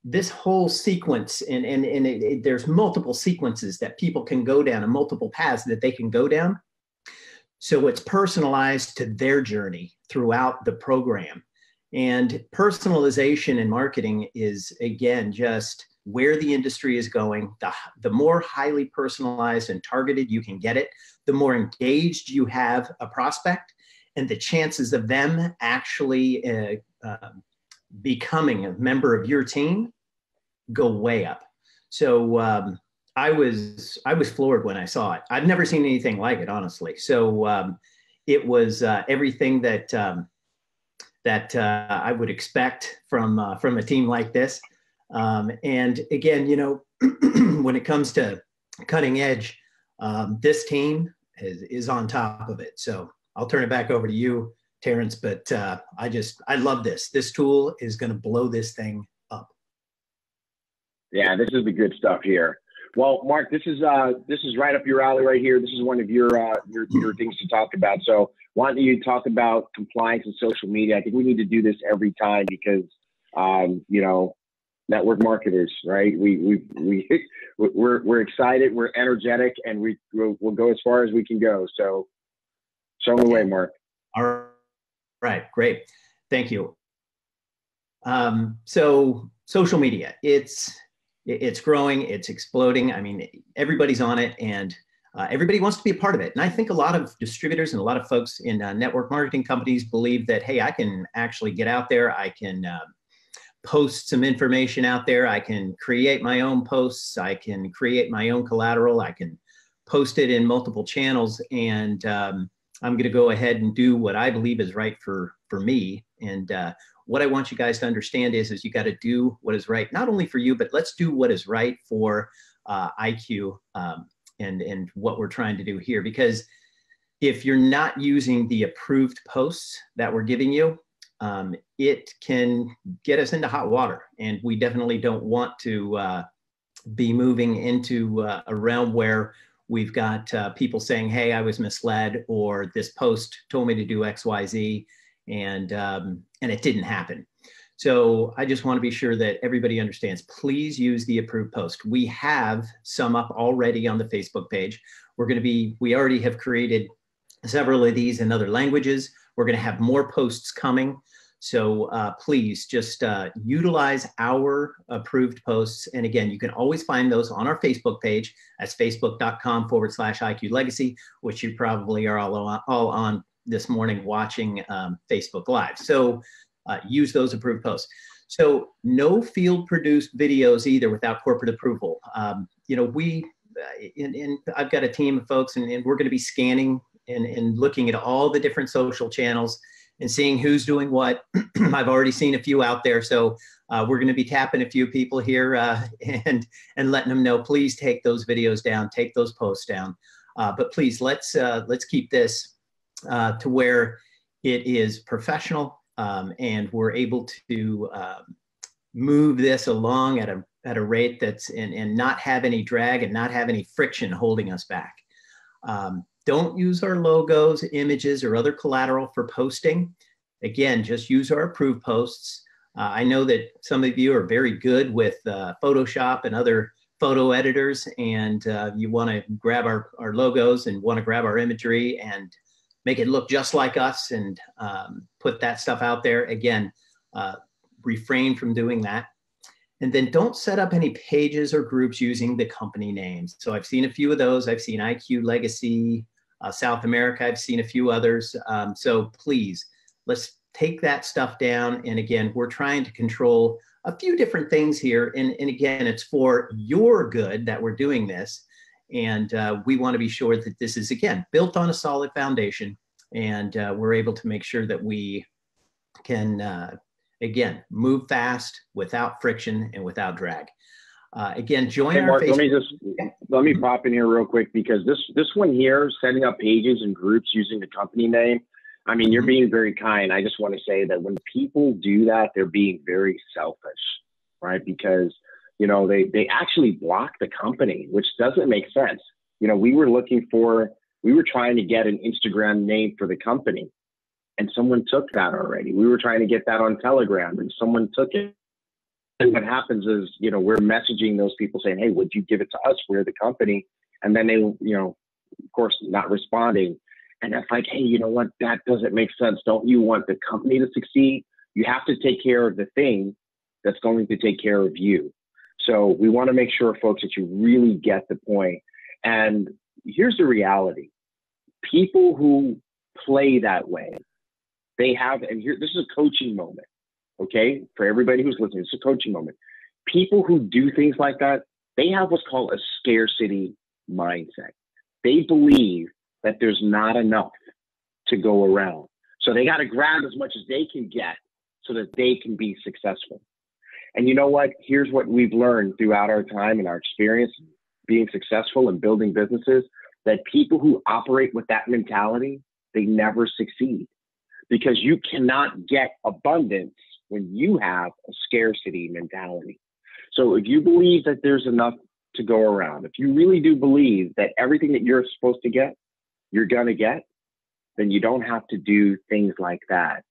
this whole sequence, and there's multiple sequences that people can go down and multiple paths that they can go down. So it's personalized to their journey throughout the program. And personalization in marketing is, again, just where the industry is going. The more highly personalized and targeted you can get it, the more engaged you have a prospect, and the chances of them actually becoming a member of your team go way up. So I was floored when I saw it. I've never seen anything like it, honestly. So it was everything that I would expect from a team like this. And again, you know, when it comes to cutting edge, this team is on top of it. So I'll turn it back over to you, Terrence. But I love this. This tool is going to blow this thing up. Yeah, this is the good stuff here. Well, Mark, this is right up your alley right here. This is one of your things to talk about. So why don't you talk about compliance and social media? I think we need to do this every time because, you know, network marketers, right? We're excited, we're energetic, and we'll go as far as we can go. So show me the way, Mark. All right, great. Thank you. So social media, it's growing, it's exploding. I mean, everybody's on it, and everybody wants to be a part of it. And I think a lot of distributors and a lot of folks in network marketing companies believe that, hey, I can actually get out there, I can post some information out there, I can create my own posts, I can create my own collateral, I can post it in multiple channels, and I'm going to go ahead and do what I believe is right for me. And what I want you guys to understand is you got to do what is right, not only for you, but let's do what is right for IQ and what we're trying to do here. Because if you're not using the approved posts that we're giving you, it can get us into hot water. And we definitely don't want to be moving into a realm where we've got people saying, hey, I was misled, or this post told me to do X, Y, Z, and it didn't happen. So I just want to be sure that everybody understands, please use the approved post. We have some up already on the Facebook page. We already have created several of these in other languages. We're going to have more posts coming. So please just utilize our approved posts. And again, you can always find those on our Facebook page. That's facebook.com/IQ Legacy, which you probably are all on this morning watching Facebook Live. So use those approved posts. So no field produced videos either without corporate approval. You know, I've got a team of folks, and we're going to be scanning and looking at all the different social channels and seeing who's doing what. I've already seen a few out there. So we're going to be tapping a few people here and letting them know, please take those videos down, take those posts down. But please, let's keep this to where it is professional, and we're able to move this along at a at a rate that's and not have any drag and not have any friction holding us back. Don't use our logos, images, or other collateral for posting. Again, just use our approved posts. I know that some of you are very good with Photoshop and other photo editors, and you want to grab our logos and want to grab our imagery and make it look just like us and put that stuff out there. Again, refrain from doing that. And then don't set up any pages or groups using the company names. So I've seen a few of those. I've seen IQ Legacy, South America. I've seen a few others. So please, let's take that stuff down. And again, we're trying to control a few different things here. And again, it's for your good that we're doing this. And we want to be sure that this is, again, built on a solid foundation. And we're able to make sure that we can, again, move fast without friction and without drag. Again, join our Mark, Facebook. let me pop in here real quick, because this one here, setting up pages and groups using the company name, I mean, you're being very kind. I just want to say that when people do that, they're being very selfish, right? Because, you know, they actually block the company, which doesn't make sense. You know, we were trying to get an Instagram name for the company, and someone took that already. We were trying to get that on Telegram, and someone took it. And what happens is, you know, we're messaging those people saying, hey, would you give it to us? We're the company. And then they, you know, of course, not responding. And that's like, hey, you know what? That doesn't make sense. Don't you want the company to succeed? You have to take care of the thing that's going to take care of you. So we want to make sure, folks, that you really get the point. And here's the reality. People who play that way, they have, and here, this is a coaching moment, okay? For everybody who's listening, it's a coaching moment. People who do things like that, they have what's called a scarcity mindset. They believe that there's not enough to go around. So they got to grab as much as they can get so that they can be successful. And you know what? Here's what we've learned throughout our time and our experience being successful and building businesses, that people who operate with that mentality, they never succeed, because you cannot get abundance when you have a scarcity mentality. So if you believe that there's enough to go around, if you really do believe that everything that you're supposed to get, you're going to get, then you don't have to do things like that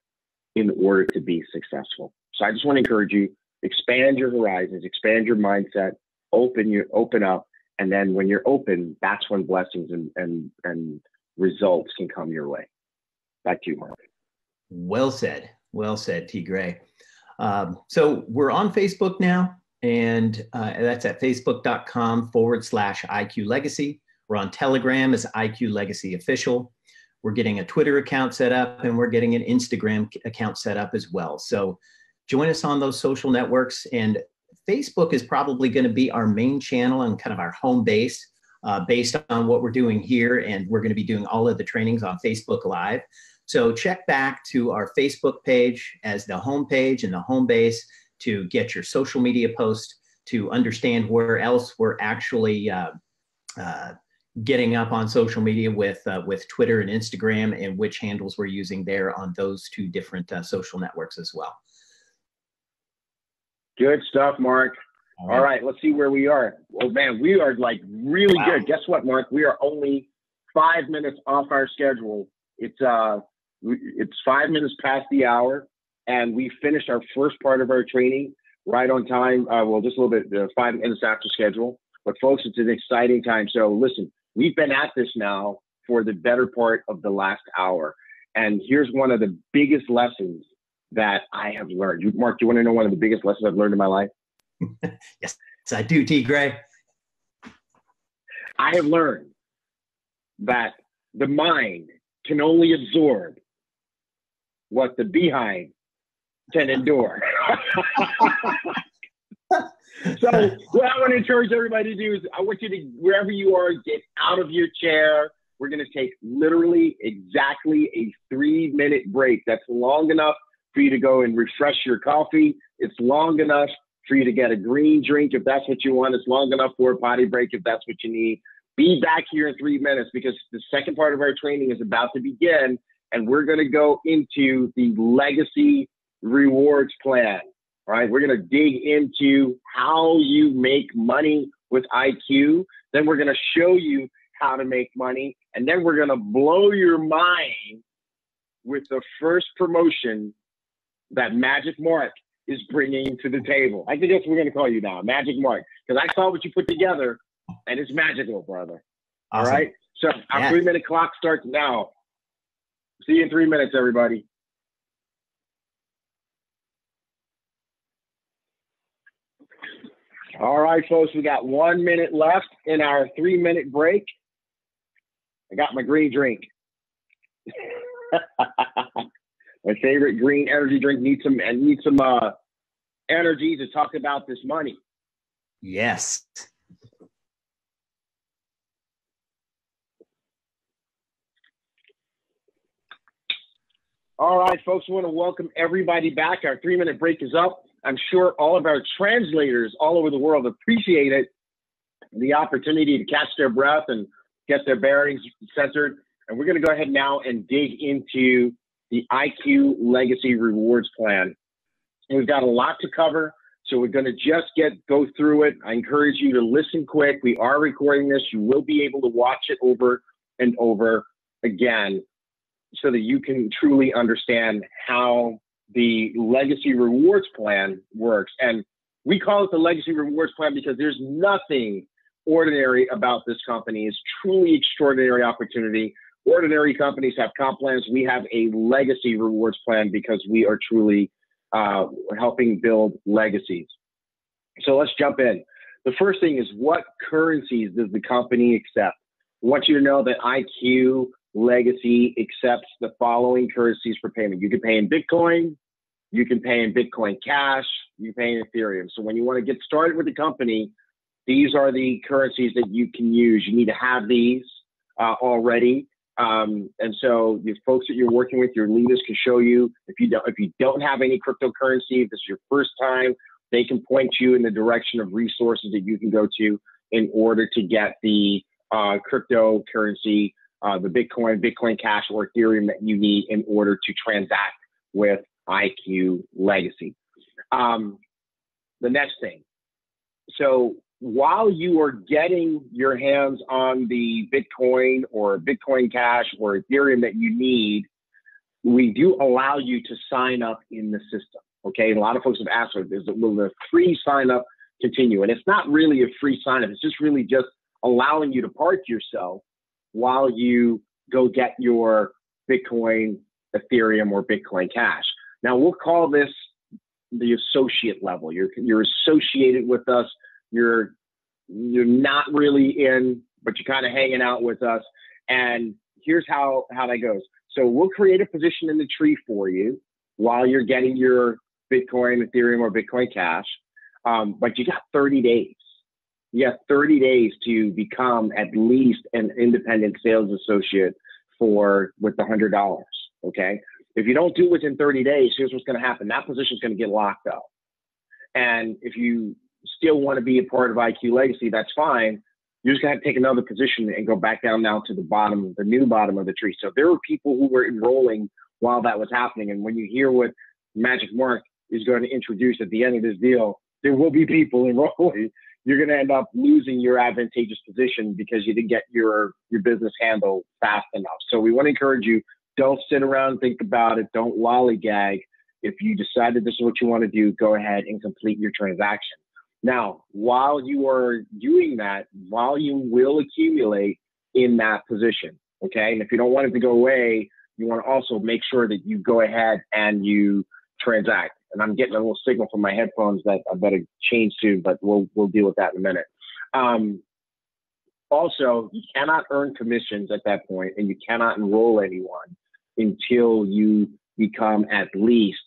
in order to be successful. So I just want to encourage you, expand your horizons, expand your mindset, open up. And then when you're open, that's when blessings and results can come your way. Back to you, Mark. Well said. Well said, T. Gray. So we're on Facebook now, and that's at facebook.com/IQ Legacy. We're on Telegram as IQ Legacy Official. We're getting a Twitter account set up, and we're getting an Instagram account set up as well. So join us on those social networks. And Facebook is probably going to be our main channel and kind of our home base based on what we're doing here. And we're going to be doing all of the trainings on Facebook Live. So check back to our Facebook page as the home page and the home base to get your social media posts, to understand where else we're actually getting up on social media with Twitter and Instagram, and which handles we're using there on those two different social networks as well. Good stuff, Mark. All right, let's see where we are. Oh man, we are like really good. Guess what, Mark? We are only 5 minutes off our schedule. It's 5 minutes past the hour, and we finished our first part of our training right on time. Well, just a little bit, 5 minutes after schedule. But folks, it's an exciting time. So listen, we've been at this now for the better part of the last hour. And here's one of the biggest lessons that I have learned. Mark, do you want to know one of the biggest lessons I've learned in my life? Yes, I do, T. Gray. I have learned that the mind can only absorb what the behind can endure. So what I want to encourage everybody to do is I want you to, wherever you are, get out of your chair. We're going to take literally exactly a 3-minute break. That's long enough for you to go and refresh your coffee. It's long enough for you to get a green drink if that's what you want. It's long enough for a potty break if that's what you need. Be back here in 3 minutes, because the second part of our training is about to begin, and we're going to go into the legacy rewards plan. All right, we're going to dig into how you make money with IQ. Then we're going to show you how to make money. And then we're going to blow your mind with the first promotion that Magic Mark is bringing to the table. I think that's what we're going to call you now, Magic Mark, because I saw what you put together, and it's magical, brother. Awesome. All right? So our 3-minute clock starts now. See you in 3 minutes, everybody. All right, folks, we got 1 minute left in our 3-minute break. I got my green drink. My favorite green energy drink. Need some energy to talk about this money. Yes. All right, folks, we want to welcome everybody back. Our 3-minute break is up. I'm sure all of our translators all over the world appreciate it, the opportunity to catch their breath and get their bearings centered. And we're going to go ahead now and dig into the IQ Legacy Rewards Plan. We've got a lot to cover, so we're going to just go through it. I encourage you to listen quick. We are recording this. You will be able to watch it over and over again so that you can truly understand how the Legacy Rewards Plan works. And we call it the Legacy Rewards Plan because there's nothing ordinary about this company. It's truly extraordinary opportunity. Ordinary companies have comp plans. We have a Legacy Rewards Plan because we are truly helping build legacies. So let's jump in. The first thing is, what currencies does the company accept? I want you to know that IQ Legacy accepts the following currencies for payment. You can pay in Bitcoin, you can pay in Bitcoin Cash, you pay in Ethereum. So when you want to get started with the company, these are the currencies that you can use. You need to have these already. And so the folks that you're working with, your leaders can show you. If you don't have any cryptocurrency, if this is your first time, they can point you in the direction of resources that you can go to in order to get the cryptocurrency, the Bitcoin Cash, or Ethereum that you need in order to transact with IQ Legacy. The next thing. So while you are getting your hands on the Bitcoin or Bitcoin Cash or Ethereum that you need, we do allow you to sign up in the system. Okay, and a lot of folks have asked, will the free sign up continue? And it's not really a free sign up. It's just really just allowing you to park yourself while you go get your Bitcoin, Ethereum, or Bitcoin Cash. Now we'll call this the associate level. You're associated with us. You're not really in, but you're kind of hanging out with us. And here's how that goes. So we'll create a position in the tree for you while you're getting your Bitcoin, Ethereum, or Bitcoin Cash. But you got 30 days. You have 30 days to become at least an independent sales associate with the $100. Okay. If you don't do it within 30 days, here's what's going to happen. That position is going to get locked up. And if you still want to be a part of IQ Legacy, that's fine. You're just going to have to take another position and go back down now to the bottom, the new bottom of the tree. So there were people who were enrolling while that was happening. And when you hear what Magic Mark is going to introduce at the end of this deal, there will be people enrolling. You're going to end up losing your advantageous position because you didn't get your business handled fast enough. So we want to encourage you, don't sit around and think about it. Don't lollygag. If you decided this is what you want to do, go ahead and complete your transaction. Now, while you are doing that, volume will accumulate in that position, okay? And if you don't want it to go away, you want to also make sure that you go ahead and you transact. And I'm getting a little signal from my headphones that I better change to, but we'll deal with that in a minute. Also, you cannot earn commissions at that point, and you cannot enroll anyone until you become at least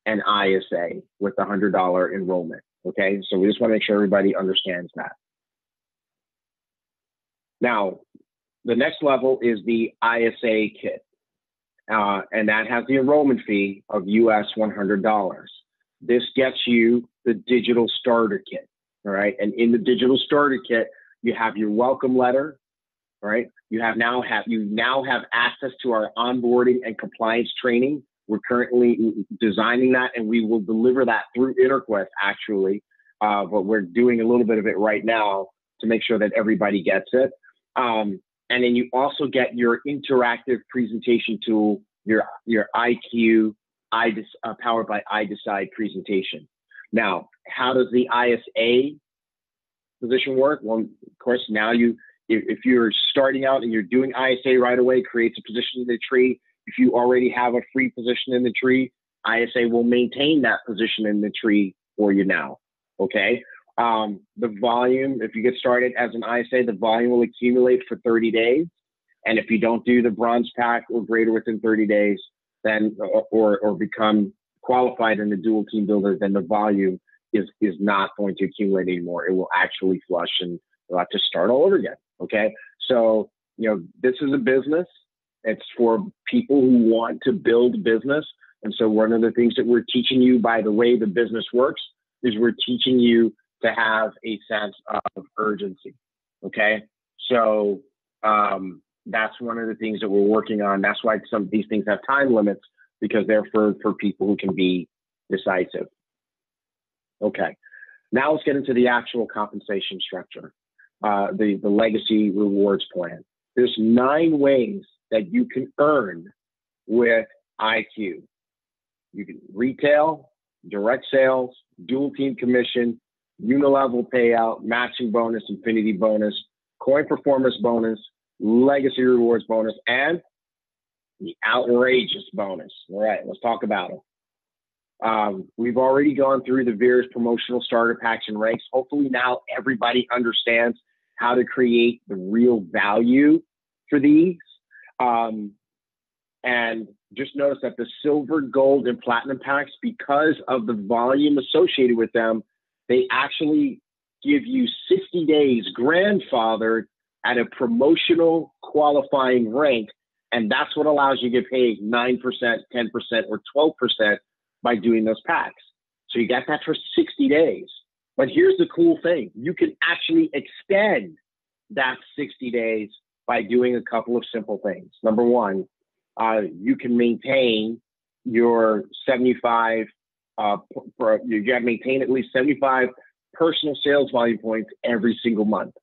an ISA with a $100 enrollment. Okay, so we just want to make sure everybody understands that. Now, the next level is the ISA kit, and that has the enrollment fee of US $100. This gets you the digital starter kit, all right? And in the digital starter kit, you have your welcome letter, all right? You now have access to our onboarding and compliance training We're currently designing that, and we will deliver that through InterQuest, actually. But we're doing a little bit of it right now to make sure that everybody gets it. And then you also get your interactive presentation tool, your IQ, powered by iDecide presentation. Now, how does the ISA position work? Well, of course, now if you're starting out and you're doing ISA right away, it creates a position in the tree. If you already have a free position in the tree, ISA will maintain that position in the tree for you now. Okay. The volume, if you get started as an ISA, the volume will accumulate for 30 days. And if you don't do the bronze pack or greater within 30 days, then, or become qualified in the dual team builder, then the volume is not going to accumulate anymore. It will actually flush and you'll have to start all over again. Okay. So, this is a business. It's for people who want to build business. And so one of the things that we're teaching you by the way the business works is we're teaching you to have a sense of urgency. Okay. So that's one of the things that we're working on. That's why some of these things have time limits, because they're for people who can be decisive. Okay. Now let's get into the actual compensation structure, the legacy rewards plan. There's 9 ways that you can earn with IQ. You can retail, direct sales, dual team commission, unilevel payout, matching bonus, infinity bonus, coin performance bonus, legacy rewards bonus, and the outrageous bonus. All right, let's talk about them. We've already gone through the various promotional starter packs and ranks. Hopefully now everybody understands how to create the real value for these. And just notice that the silver, gold, and platinum packs, because of the volume associated with them, they actually give you 60 days grandfathered at a promotional qualifying rank. And that's what allows you to get paid 9%, 10%, or 12% by doing those packs. So you got that for 60 days. But here's the cool thing. You can actually extend that 60 days by doing a couple of simple things. Number one, you can maintain your 75, you got to maintain at least 75 personal sales volume points every single month.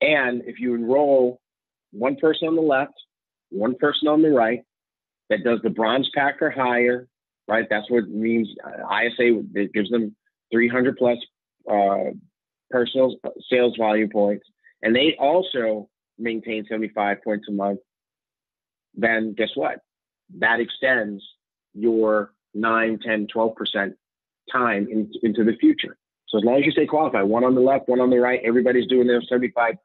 And if you enroll one person on the left, one person on the right that does the bronze pack or higher, right? That's what it means. ISA, it gives them 300 plus personal sales volume points. And they also maintain 75 points a month. Then guess what? That extends your 9, 10, 12% time into the future. So as long as you stay qualified, one on the left, one on the right, everybody's doing their 75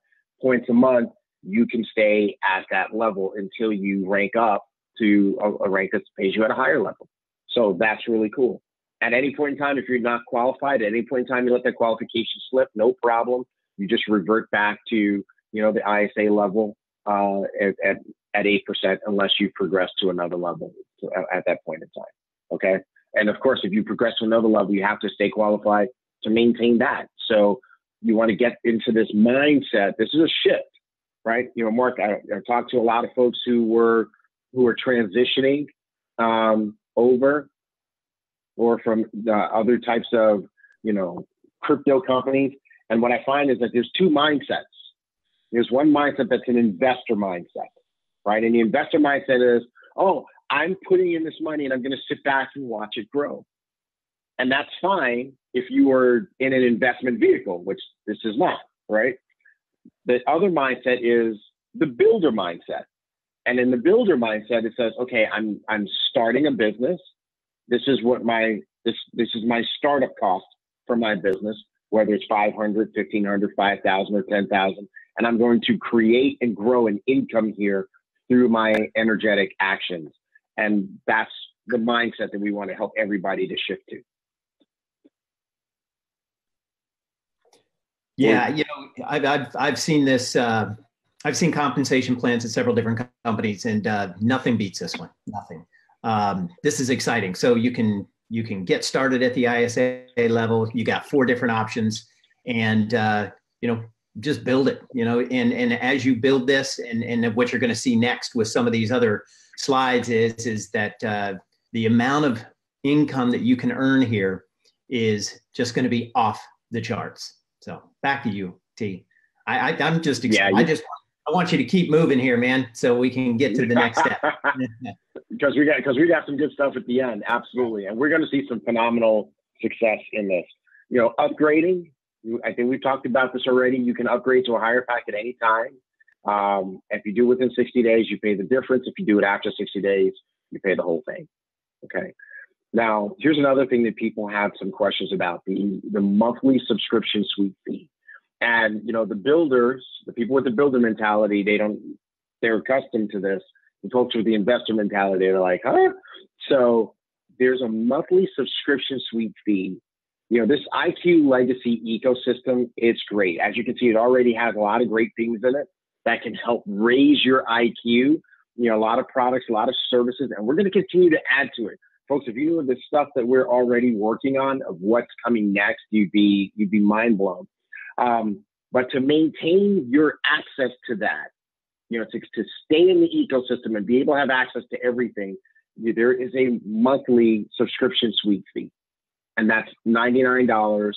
points a month, you can stay at that level until you rank up to a rank that pays you at a higher level. So that's really cool. At any point in time, if you're not qualified, at any point in time, you let that qualification slip, no problem. You just revert back to, the ISA level at 8%, unless you progress to another level at that point in time. Okay. And of course, if you progress to another level, you have to stay qualified to maintain that. So you want to get into this mindset. This is a shift, right? Mark, I talked to a lot of folks who are transitioning over or from the other types of, crypto companies. And what I find is that there's 2 mindsets. There's one mindset that's an investor mindset, right? And the investor mindset is, oh, I'm putting in this money and I'm going to sit back and watch it grow. And that's fine if you are in an investment vehicle, which this is not, right? The other mindset is the builder mindset. And in the builder mindset, it says, okay, I'm starting a business. This is what this is my startup cost for my business, whether it's 500, 1,500, 5,000, or 10,000. And I'm going to create and grow an income here through my energetic actions. And that's the mindset that we want to help everybody to shift to. Yeah, I've seen this. I've seen compensation plans at several different companies, and nothing beats this one. Nothing. This is exciting. So you can get started at the ISA level. You got 4 different options, and just build it. And as you build this, and what you're going to see next with some of these other slides is that the amount of income that you can earn here is just going to be off the charts. So back to you, T. I'm just excited. I want you to keep moving here, man, so we can get to the next step. because we got some good stuff at the end, absolutely, and we're going to see some phenomenal success in this. You know, upgrading. I think we've talked about this already. You can upgrade to a higher pack at any time. If you do it within 60 days, you pay the difference. If you do it after 60 days, you pay the whole thing. Okay. Now, here's another thing that people have some questions about: the monthly subscription suite fee. And, you know, the builders, the people with the builder mentality, they're accustomed to this. The folks with the investor mentality, they're like, huh? So there's a monthly subscription suite fee. You know, this IQ legacy ecosystem, it's great. As you can see, it already has a lot of great things in it that can help raise your IQ. You know, a lot of products, a lot of services, and we're going to continue to add to it. Folks, if you knew the stuff that we're already working on of what's coming next, you'd be mind blown. But to maintain your access to that, you know, to stay in the ecosystem and be able to have access to everything, there is a monthly subscription suite fee, and that's $99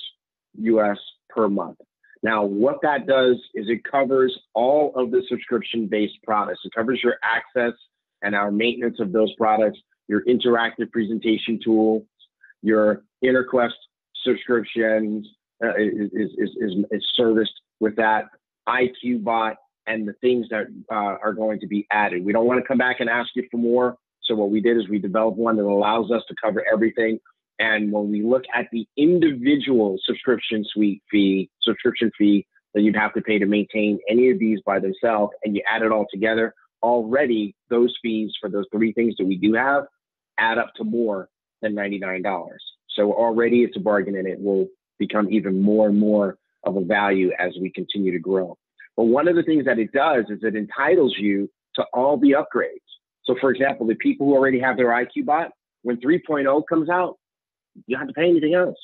US per month. Now, what that does is it covers all of the subscription-based products. It covers your access and our maintenance of those products, your interactive presentation tools, your InterQuest subscriptions, is serviced with that, IQ bot, and the things that are going to be added. We don't want to come back and ask you for more. So what we did is we developed one that allows us to cover everything. And when we look at the individual subscription fee that you'd have to pay to maintain any of these by themselves, and you add it all together, already those fees for those three things that we do have add up to more than $99. So already it's a bargain, and it will become even more and more of a value as we continue to grow. But one of the things that it does is it entitles you to all the upgrades. So for example, the people who already have their IQ bot, when 3.0 comes out, you don't have to pay anything else.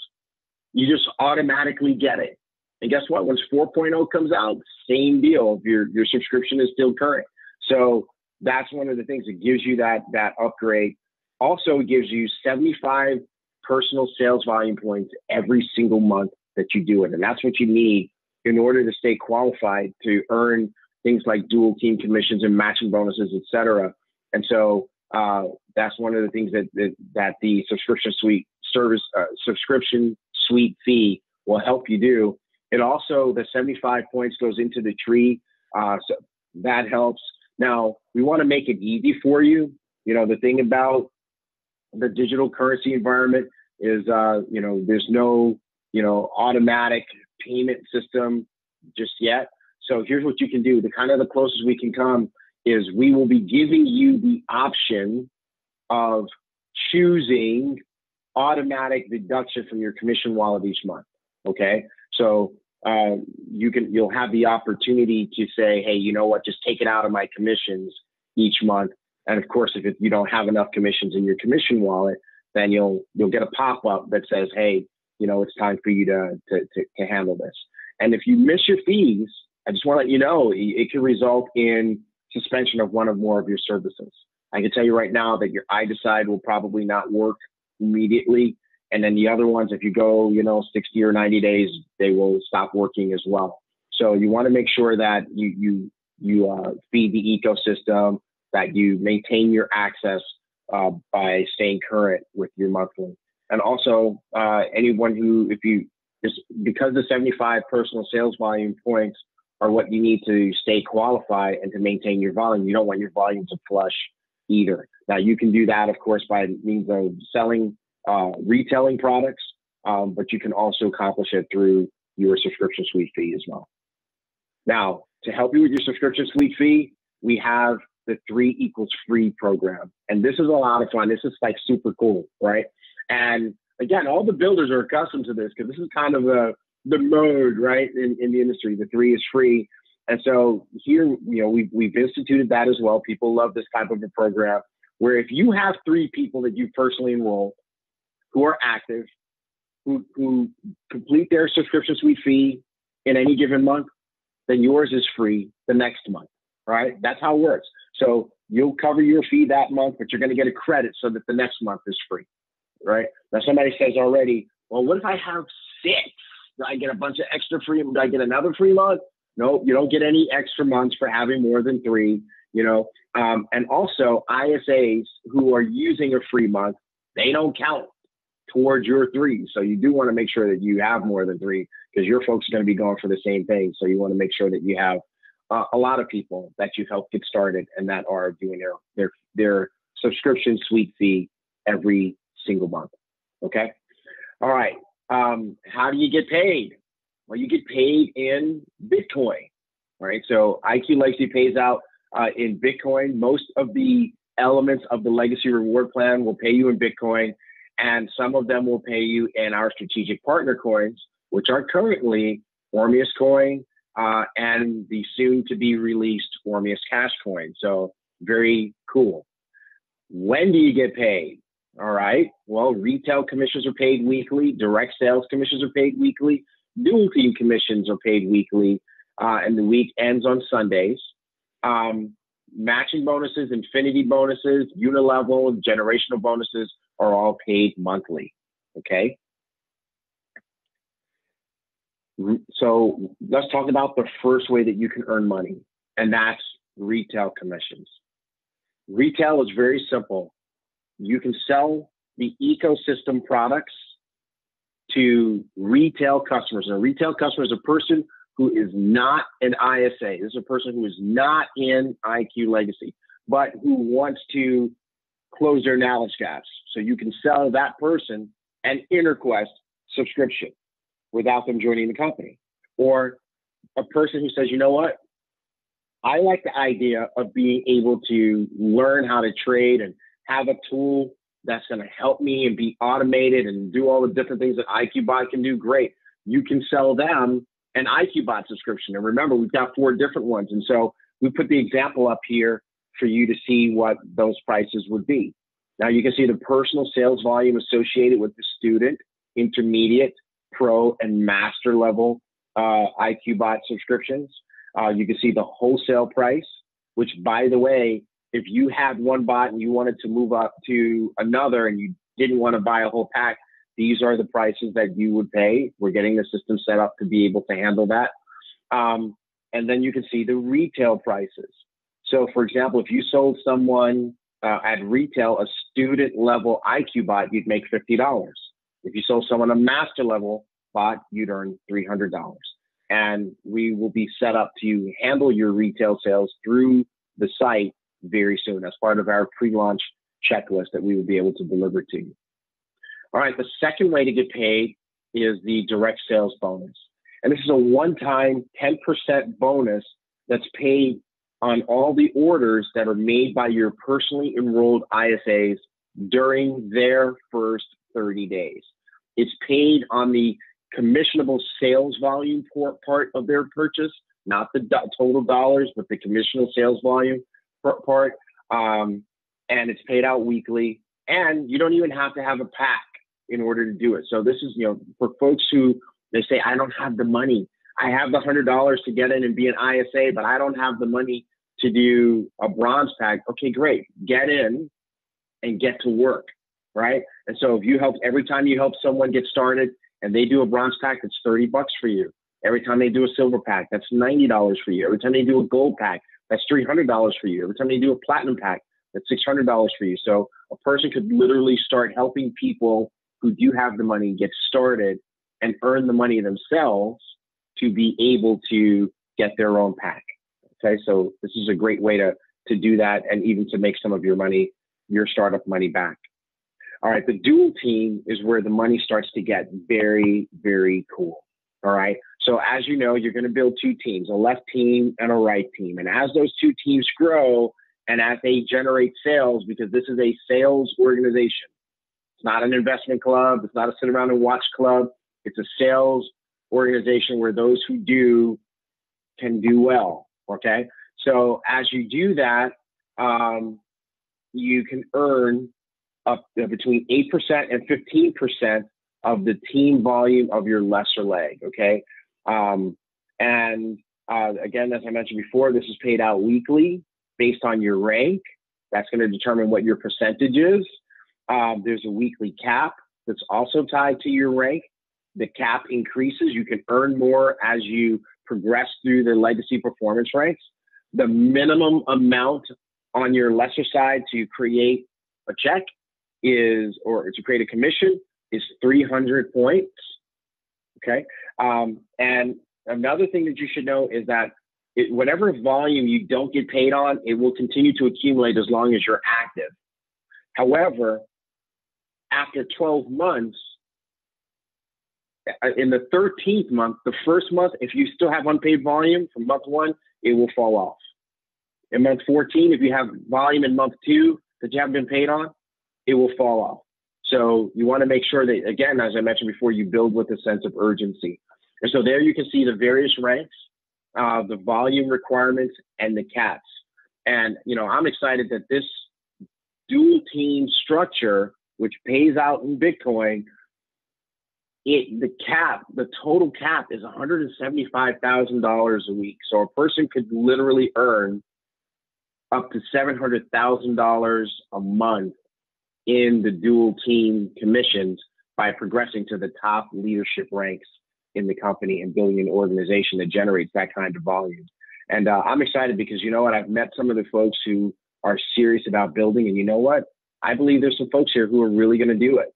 You just automatically get it. And guess what? Once 4.0 comes out, same deal. Your subscription is still current. So that's one of the things that gives you that upgrade. Also, it gives you 75 personal sales volume points every single month that you do it. And that's what you need in order to stay qualified to earn things like dual team commissions and matching bonuses, et cetera. And so that's one of the things that the subscription suite fee will help you do. It also, the 75 points goes into the tree. So that helps. Now, we want to make it easy for you. You know, the thing about the digital currency environment is, you know, there's no, you know, automatic payment system just yet. So here's what you can do. The kind of the closest we can come is we will be giving you the option of choosing automatic deduction from your commission wallet each month. Okay. So you'll have the opportunity to say, hey, you know what, just take it out of my commissions each month. And of course, if you don't have enough commissions in your commission wallet, then you'll get a pop-up that says, hey, you know, it's time for you to handle this. And if you miss your fees, I just want to let you know, it can result in suspension of one or more of your services. I can tell you right now that your iDecide will probably not work immediately. And then the other ones, if you go, you know, 60 or 90 days, they will stop working as well. So you want to make sure that you feed the ecosystem, that you maintain your access by staying current with your monthly. And also anyone who, because the 75 personal sales volume points are what you need to stay qualified and to maintain your volume, you don't want your volume to flush either. Now you can do that, of course, by means of selling, retailing products, but you can also accomplish it through your subscription suite fee as well. Now, to help you with your subscription suite fee, we have the 3 equals free program. And this is a lot of fun. This is like super cool, right? And again, all the builders are accustomed to this because this is kind of the mode, right, in the industry. The 3 is free. And so here, you know, we've instituted that as well. People love this type of a program where if you have 3 people that you personally enroll who are active, who complete their subscription suite fee in any given month, then yours is free the next month, right? That's how it works. So you'll cover your fee that month, but you're going to get a credit so that the next month is free, right? Now somebody says already, well, what if I have 6? Do I get a bunch of extra free? Do I get another free month? No, you don't get any extra months for having more than 3, you know. And also ISAs who are using a free month, they don't count towards your 3. So you do want to make sure that you have more than 3, because your folks are going to be going for the same thing. So you want to make sure that you have a lot of people that you help get started and that are doing their subscription suite fee every single month. Okay. All right. How do you get paid? Well, you get paid in Bitcoin, right? So IQ Legacy pays out in Bitcoin. Most of the elements of the Legacy Reward Plan will pay you in Bitcoin, and some of them will pay you in our strategic partner coins, which are currently Ormeus Coin and the soon-to-be released Ormeus Cash Coin. So very cool. When do you get paid? All right. Well, retail commissions are paid weekly. Direct sales commissions are paid weekly. Dual team commissions are paid weekly, and the week ends on Sundays. Matching bonuses, infinity bonuses, unilevel, generational bonuses are all paid monthly. Okay. So let's talk about the first way that you can earn money, and that's retail commissions. Retail is very simple. You can sell the ecosystem products to retail customers. And a retail customer is a person who is not an ISA. This is a person who is not in IQ Legacy, but who wants to close their knowledge gaps. So you can sell that person an InterQuest subscription without them joining the company. Or a person who says, you know what? I like the idea of being able to learn how to trade and have a tool that's going to help me and be automated and do all the different things that IQBot can do. Great. You can sell them an IQBot subscription. And remember, we've got 4 different ones. And so we put the example up here for you to see what those prices would be. Now you can see the personal sales volume associated with the student, intermediate, pro, and master level IQBot subscriptions. You can see the wholesale price, which, by the way, if you had one bot and you wanted to move up to another and you didn't want to buy a whole pack, these are the prices that you would pay. We're getting the system set up to be able to handle that. And then you can see the retail prices. So, for example, if you sold someone at retail a student level IQ bot, you'd make $50. If you sold someone a master level bot, you'd earn $300. And we will be set up to handle your retail sales through the site very soon as part of our pre-launch checklist that we will be able to deliver to you. All right, the second way to get paid is the direct sales bonus. And this is a one-time 10% bonus that's paid on all the orders that are made by your personally enrolled ISAs during their first 30 days. It's paid on the commissionable sales volume part of their purchase, not the total dollars, but the commissionable sales volume part. And it's paid out weekly. And you don't even have to have a pack in order to do it. So this is, for folks who, they say, I don't have the money. I have the $100 to get in and be an ISA, but I don't have the money to do a bronze pack. Okay, great. Get in and get to work, right? And so if you help, every time you help someone get started and they do a bronze pack, that's $30 for you. Every time they do a silver pack, that's $90 for you. Every time they do a gold pack, that's $300 for you. Every time they do a platinum pack, that's $600 for you. So a person could literally start helping people who do have the money get started and earn the money themselves to be able to get their own pack. Okay, so this is a great way to do that and even to make some of your money, your startup money back. All right, the dual team is where the money starts to get very, very cool. All right, so as you know, you're going to build 2 teams, a left team and a right team. And as those 2 teams grow and as they generate sales, because this is a sales organization, it's not an investment club, it's not a sit around and watch club, it's a sales organization where those who do can do well. Okay, so as you do that, you can earn up between 8% and 15% of the team volume of your lesser leg. Okay, again, as I mentioned before, this is paid out weekly. based on your rank. That's going to determine what your percentage is. There's a weekly cap that's also tied to your rank. The cap increases. You can earn more as you progress through the legacy performance ranks. The minimum amount on your lesser side to create a check is, or to create a commission, is 300 points. Okay. And another thing that you should know is that whatever volume you don't get paid on, it will continue to accumulate as long as you're active. However, after 12 months, in the 13th month, the first month, if you still have unpaid volume from month 1, it will fall off. In month 14, if you have volume in month 2 that you haven't been paid on, it will fall off. So you want to make sure that, again, as I mentioned before, you build with a sense of urgency. And so there you can see the various ranks, the volume requirements, and the caps. And, I'm excited that this dual team structure, which pays out in Bitcoin, the total cap is $175,000 a week. So a person could literally earn up to $700,000 a month in the dual team commissions by progressing to the top leadership ranks in the company and building an organization that generates that kind of volume. And I'm excited because, you know what, I've met some of the folks who are serious about building, and you know what, I believe there's some folks here who are really going to do it.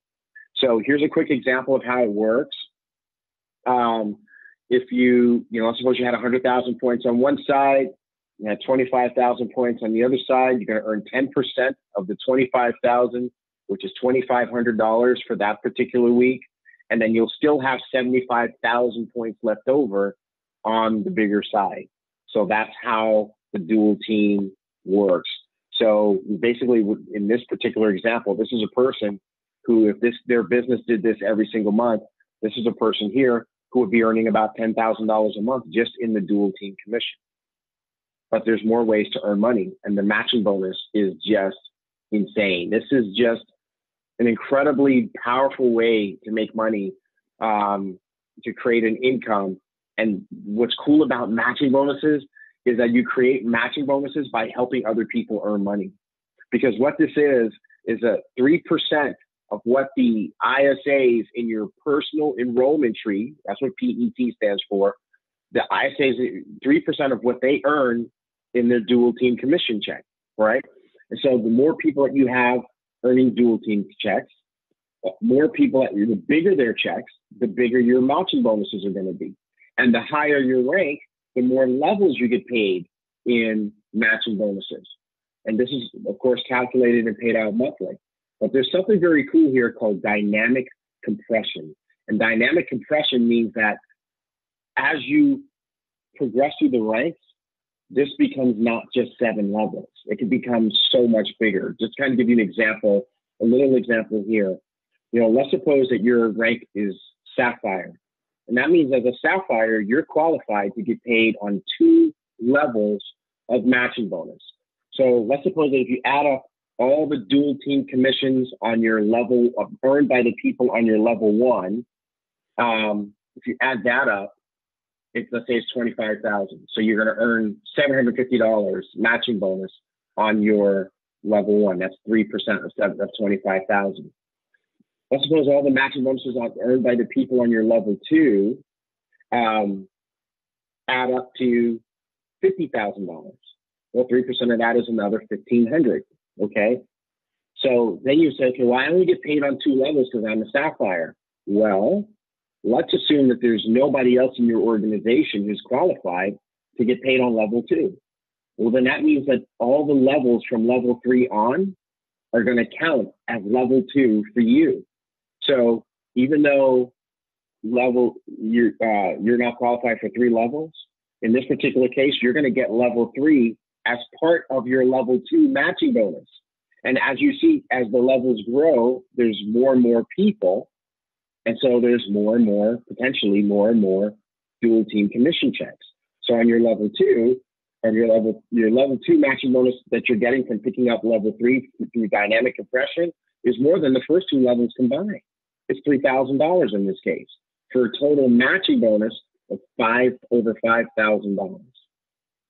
So here's a quick example of how it works. If let's suppose you had 100,000 points on one side, you had 25,000 points on the other side, you're going to earn 10% of the 25,000, which is $2,500 for that particular week. And then you'll still have 75,000 points left over on the bigger side. So that's how the dual team works. So basically, in this particular example, this is a person who, if their business did this every single month, this is a person here who would be earning about $10,000 a month just in the dual team commission. But there's more ways to earn money, and the matching bonus is just insane. This is just an incredibly powerful way to make money, to create an income. And what's cool about matching bonuses is that you create matching bonuses by helping other people earn money. Because what this is a 3% of what the ISAs in your personal enrollment tree, that's what PET stands for, the ISAs, 3% of what they earn in their dual team commission check, right? And so the more people that you have earning dual team checks, more people, the bigger their checks, the bigger your matching bonuses are going to be. And the higher your rank, the more levels you get paid in matching bonuses. And this is, of course, calculated and paid out monthly. But there's something very cool here called dynamic compression. And dynamic compression means that as you progress through the ranks, this becomes not just 7 levels. It can become so much bigger. Just kind of give you an example, a little example here. Let's suppose that your rank is Sapphire. And that means as a Sapphire, you're qualified to get paid on 2 levels of matching bonus. So let's suppose that if you add up all the dual team commissions on your level of earned by the people on your level 1, if you add that up, let's say it's 25,000. So you're going to earn $750 matching bonus on your level 1. That's 3% of 25,000. Let's suppose all the matching bonuses earned by the people on your level 2 add up to $50,000. Well, 3% of that is another $1,500. Okay. So then you say, okay, well, I only get paid on 2 levels because I'm a Sapphire. Well, let's assume that there's nobody else in your organization who's qualified to get paid on level 2. Well, then that means that all the levels from level 3 on are going to count as level 2 for you. So even though you're not qualified for 3 levels, in this particular case, you're going to get level 3 as part of your level 2 matching bonus. And as you see, as the levels grow, there's more and more people. And so there's potentially more and more dual team commission checks. So on your level 2, and your level 2 matching bonus that you're getting from picking up level 3 through dynamic compression is more than the first 2 levels combined. It's $3,000 in this case, for a total matching bonus of over $5,000.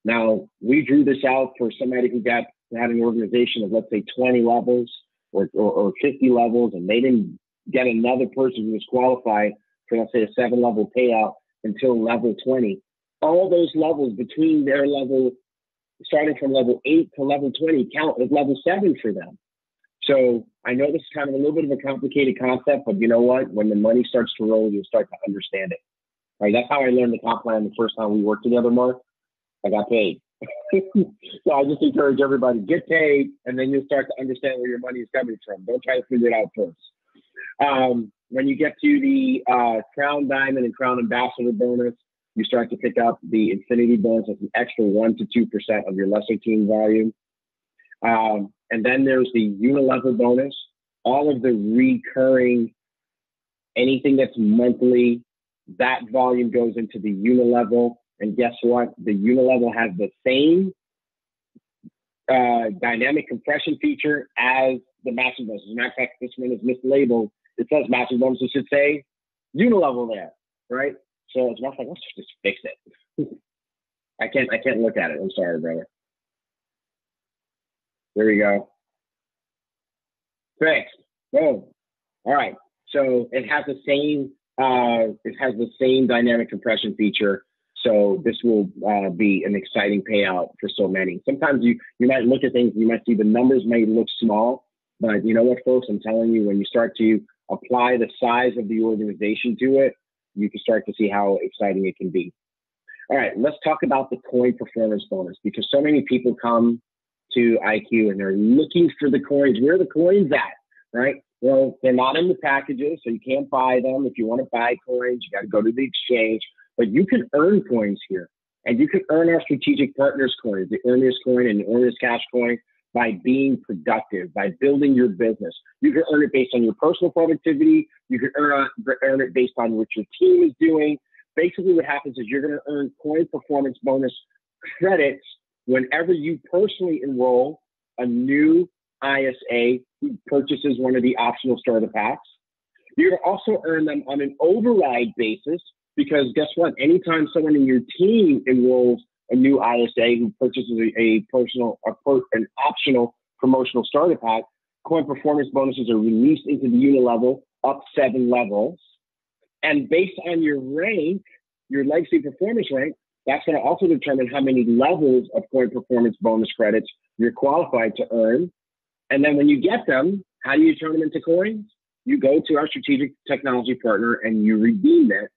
Now, we drew this out for somebody who had an organization of, let's say, 20 levels or 50 levels, and they didn't get another person who was qualified for, let's say, a 7-level payout until level 20. All those levels between their level, starting from level 8 to level 20, count as level 7 for them. So I know this is kind of a little bit of a complicated concept, but you know what? When the money starts to roll, you'll start to understand it. Right? That's how I learned the comp plan the first time we worked together, Mark. I got paid. So I just encourage everybody, get paid, and then you'll start to understand where your money is coming from. Don't try to figure it out first. When you get to the Crown Diamond and Crown Ambassador bonus, you start to pick up the Infinity bonus. That's an extra 1 to 2% of your lesser team volume. And then there's the unilevel bonus. All of the recurring, anything that's monthly, that volume goes into the unilevel. And guess what? The unilevel has the same dynamic compression feature as the matching bonus. As a matter of fact, this one is mislabeled. It says matching bonus. It should say unilevel there, right? So as a matter of fact, let's just fix it. I can't look at it. I'm sorry, brother. There we go. Fixed. Boom. All right. So it has the same dynamic compression feature. So this will be an exciting payout for so many. Sometimes you might look at things, you might see the numbers may look small, but you know what, folks? I'm telling you, when you start to apply the size of the organization to it, you can start to see how exciting it can be. All right, let's talk about the coin performance bonus, because so many people come to IQ and they're looking for the coins. Where are the coins at, right? Well, they're not in the packages, so you can't buy them. If you want to buy coins, you got to go to the exchange. But you can earn coins here, and you can earn our strategic partners coins, the Earners coin and the Earners Cash coin, by being productive, by building your business. You can earn it based on your personal productivity. You can earn it based on what your team is doing. Basically, what happens is you're going to earn coin performance bonus credits whenever you personally enroll a new ISA who purchases one of the optional starter packs. You're going to also earn them on an override basis, because guess what? Anytime someone in your team enrolls a new ISA who purchases an optional promotional starter pack, coin performance bonuses are released into the unilevel up 7 levels. And based on your rank, your legacy performance rank, that's going to also determine how many levels of coin performance bonus credits you're qualified to earn. And then when you get them, how do you turn them into coins? You go to our strategic technology partner and you redeem it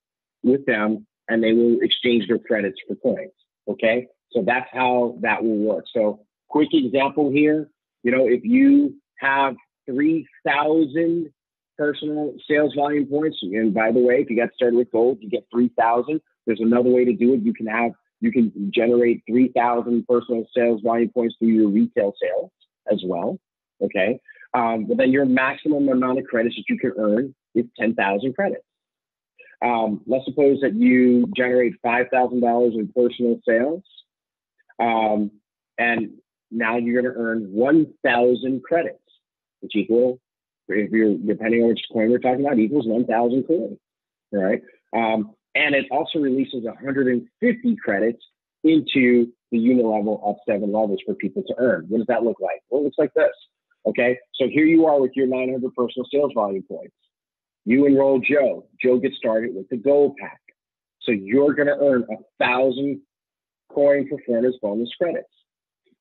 with them, and they will exchange their credits for coins. Okay, so that's how that will work. So quick example here, if you have 3,000 personal sales volume points, and by the way, if you got started with gold, you get 3,000. There's another way to do it. You can generate 3,000 personal sales volume points through your retail sales as well. Okay, but then your maximum amount of credits that you can earn is 10,000 credits. Let's suppose that you generate $5,000 in personal sales, and now you're going to earn 1,000 credits, which equal, if you're depending on which coin we're talking about, equals 1,000 coins. All right, and it also releases 150 credits into the unilevel up 7 levels for people to earn. What does that look like? Well, it looks like this. Okay, so here you are with your 900 personal sales volume points. You enroll Joe. Joe gets started with the gold pack. So you're going to earn 1,000 coin performance bonus credits.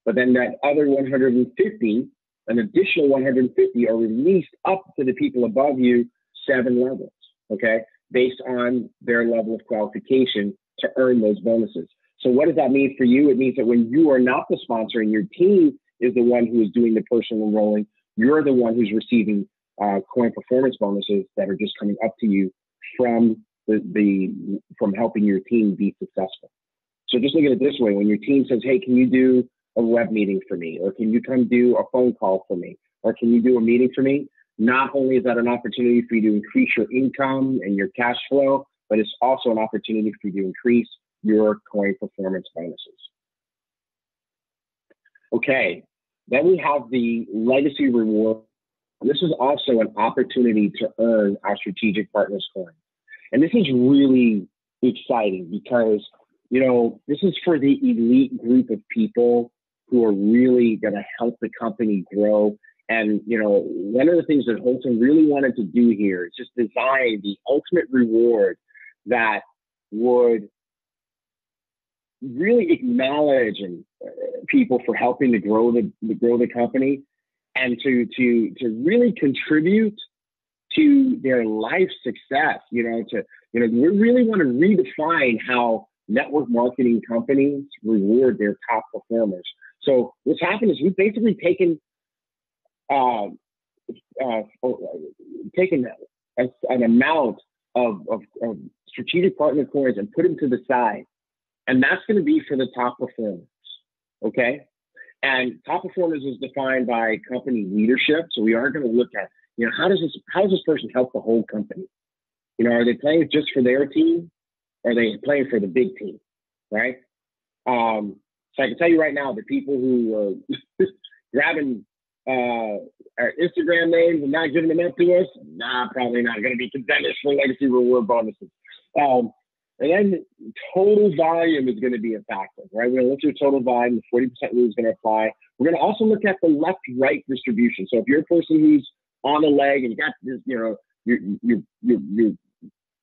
But then that other 150, an additional 150 are released up to the people above you 7 levels, okay, based on their level of qualification to earn those bonuses. So what does that mean for you? It means that when you are not the sponsor and your team is the one who is doing the personal enrolling, you're the one who's receiving coin performance bonuses that are just coming up to you from from helping your team be successful. So just look at it this way: when your team says, "Hey, can you do a web meeting for me?" or "Can you come do a phone call for me?" or "Can you do a meeting for me?" Not only is that an opportunity for you to increase your income and your cash flow, but it's also an opportunity for you to increase your coin performance bonuses. Okay, then we have the legacy reward. This is also an opportunity to earn our strategic partners coin. And this is really exciting because This is for the elite group of people who are really going to help the company grow. And, one of the things that Holton really wanted to do here is just design the ultimate reward that would really acknowledge people for helping to grow the company, and to really contribute to their life success. We really want to redefine how network marketing companies reward their top performers. So what's happened is we've basically taken an amount of strategic partner coins and put them to the side. And that's going to be for the top performers, okay? And top performers is defined by company leadership. So we are going to look at, how does this person help the whole company? Are they playing just for their team? Or are they playing for the big team, right? So I can tell you right now, the people who are grabbing our Instagram names and not giving them up to us, probably not going to be contenders for legacy reward bonuses. And then total volume is going to be a factor, right? We're going to look at your total volume. The 40% rule is going to apply. We're going to also look at the left-right distribution. So if you're a person who's on a leg and you got this, you're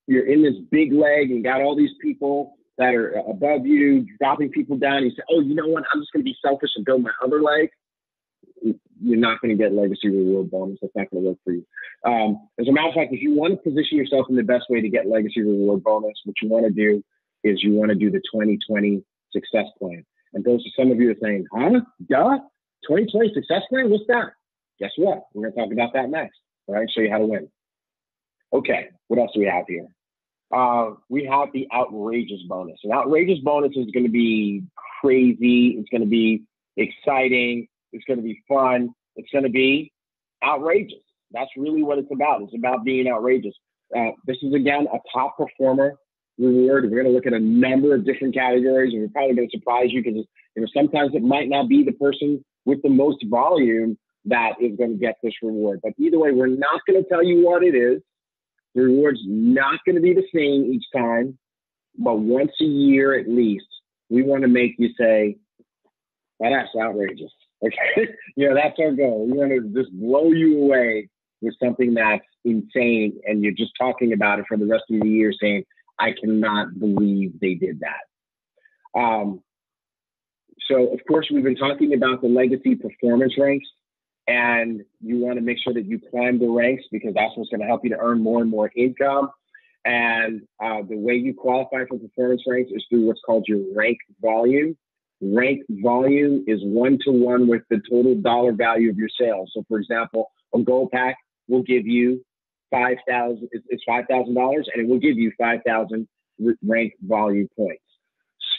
in this big leg and you got all these people that are above you, dropping people down. You say, oh, you know what? I'm just going to be selfish and build my other leg. You're not going to get legacy reward bonus. That's not going to work for you. As a matter of fact, if you want to position yourself in the best way to get legacy reward bonus, what you want to do is you want to do the 2020 success plan. And those are some of you are saying, huh? Duh? 2020 success plan? What's that? Guess what? We're going to talk about that next. All right, show you how to win. Okay, what else do we have here? We have the outrageous bonus. An outrageous bonus is going to be crazy. It's going to be exciting. It's going to be fun. It's going to be outrageous. That's really what it's about. It's about being outrageous. This is, again, a top performer reward. We're going to look at a number of different categories, and we're probably going to surprise you because sometimes it might not be the person with the most volume that is going to get this reward. But either way, we're not going to tell you what it is. The reward's not going to be the same each time, but once a year at least, we want to make you say, well, that's outrageous. Okay, that's our goal. We want to just blow you away with something that's insane, and you're just talking about it for the rest of the year saying, I cannot believe they did that. So, of course, we've been talking about the legacy performance ranks, and you want to make sure that you climb the ranks because that's what's going to help you to earn more and more income. And the way you qualify for performance ranks is through what's called your rank volume. Rank volume is 1-to-1 with the total dollar value of your sales. So, for example, a gold pack will give you $5,000. It's $5,000, and it will give you 5,000 rank volume points.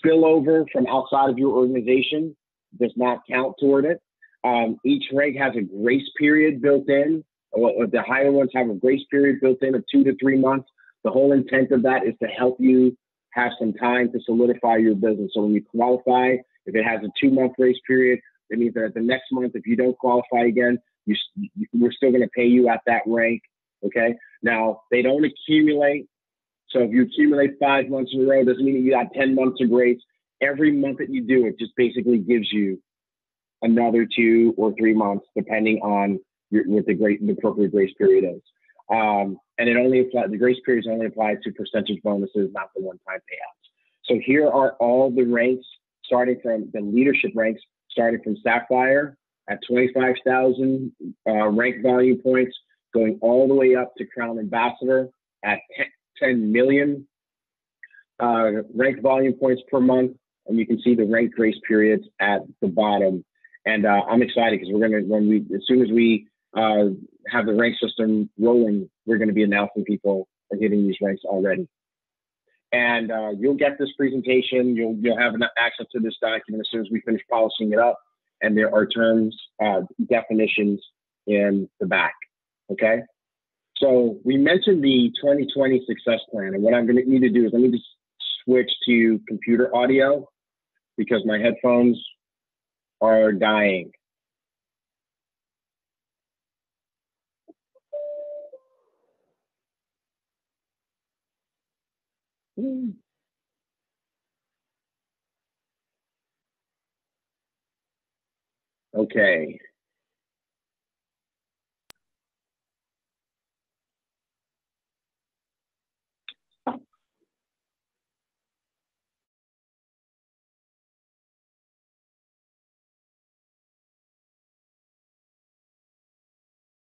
Spillover from outside of your organization does not count toward it. Each rank has a grace period built in. The higher ones have a grace period built in of 2 to 3 months. The whole intent of that is to help you have some time to solidify your business. So when you qualify, if it has a 2-month grace period, that means that the next month, if you don't qualify again, we're still going to pay you at that rank. Okay. Now they don't accumulate. So if you accumulate 5 months in a row, doesn't mean that you got 10 months of grace. Every month that you do it just basically gives you another 2 or 3 months, depending on what the appropriate grace period is. And the grace period only applies to percentage bonuses, not the one-time payouts. So here are all the ranks, starting from the leadership ranks, starting from Sapphire at 25,000 rank volume points, going all the way up to Crown Ambassador at 10 million rank volume points per month. And you can see the rank grace periods at the bottom. And I'm excited because as soon as we have the rank system rolling, we're going to be announcing people are hitting these ranks already. And you'll get this presentation. You'll have access to this document as soon as we finish polishing it up. And there are terms, definitions in the back. Okay. So we mentioned the 2020 success plan. And what I'm going to need to do is let me just switch to computer audio because my headphones are dying. Okay.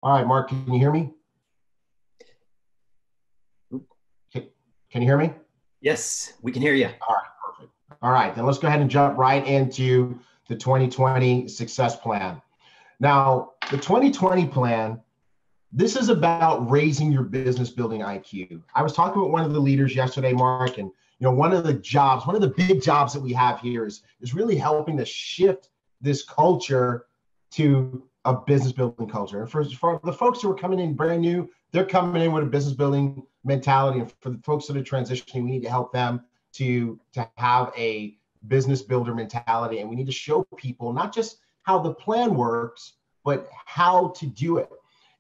All right, Mark, can you hear me? Can you hear me? Yes, we can hear you. All right, perfect. All right, then let's go ahead and jump right into the 2020 success plan. Now, the 2020 plan, this is about raising your business building IQ. I was talking with one of the leaders yesterday, Mark, and one of the big jobs that we have here is really helping to shift this culture to a business building culture. And for the folks who are coming in brand new, they're coming in with a business building mentality. And for the folks that are transitioning, we need to help them to have a business builder mentality. And we need to show people not just how the plan works, but how to do it.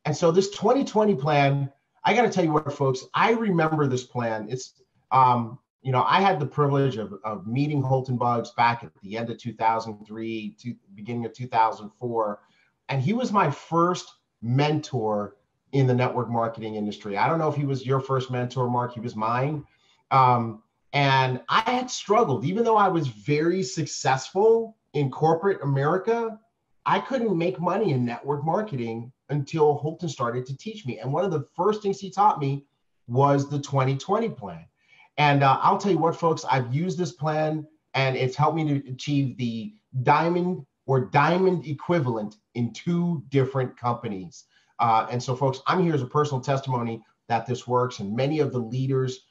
And so this 2020 plan, I got to tell you what, folks, I remember this plan. It's, I had the privilege of meeting Holton Buggs back at the end of 2003 to beginning of 2004. And he was my first mentor in the network marketing industry. I don't know if he was your first mentor, Mark. He was mine. And I had struggled, even though I was very successful in corporate America, I couldn't make money in network marketing until Holton started to teach me. And one of the first things he taught me was the 2020 plan. And I'll tell you what, folks, I've used this plan and it's helped me to achieve the diamond or diamond equivalent in 2 different companies. And so, folks, I'm here as a personal testimony that this works. And many of the leaders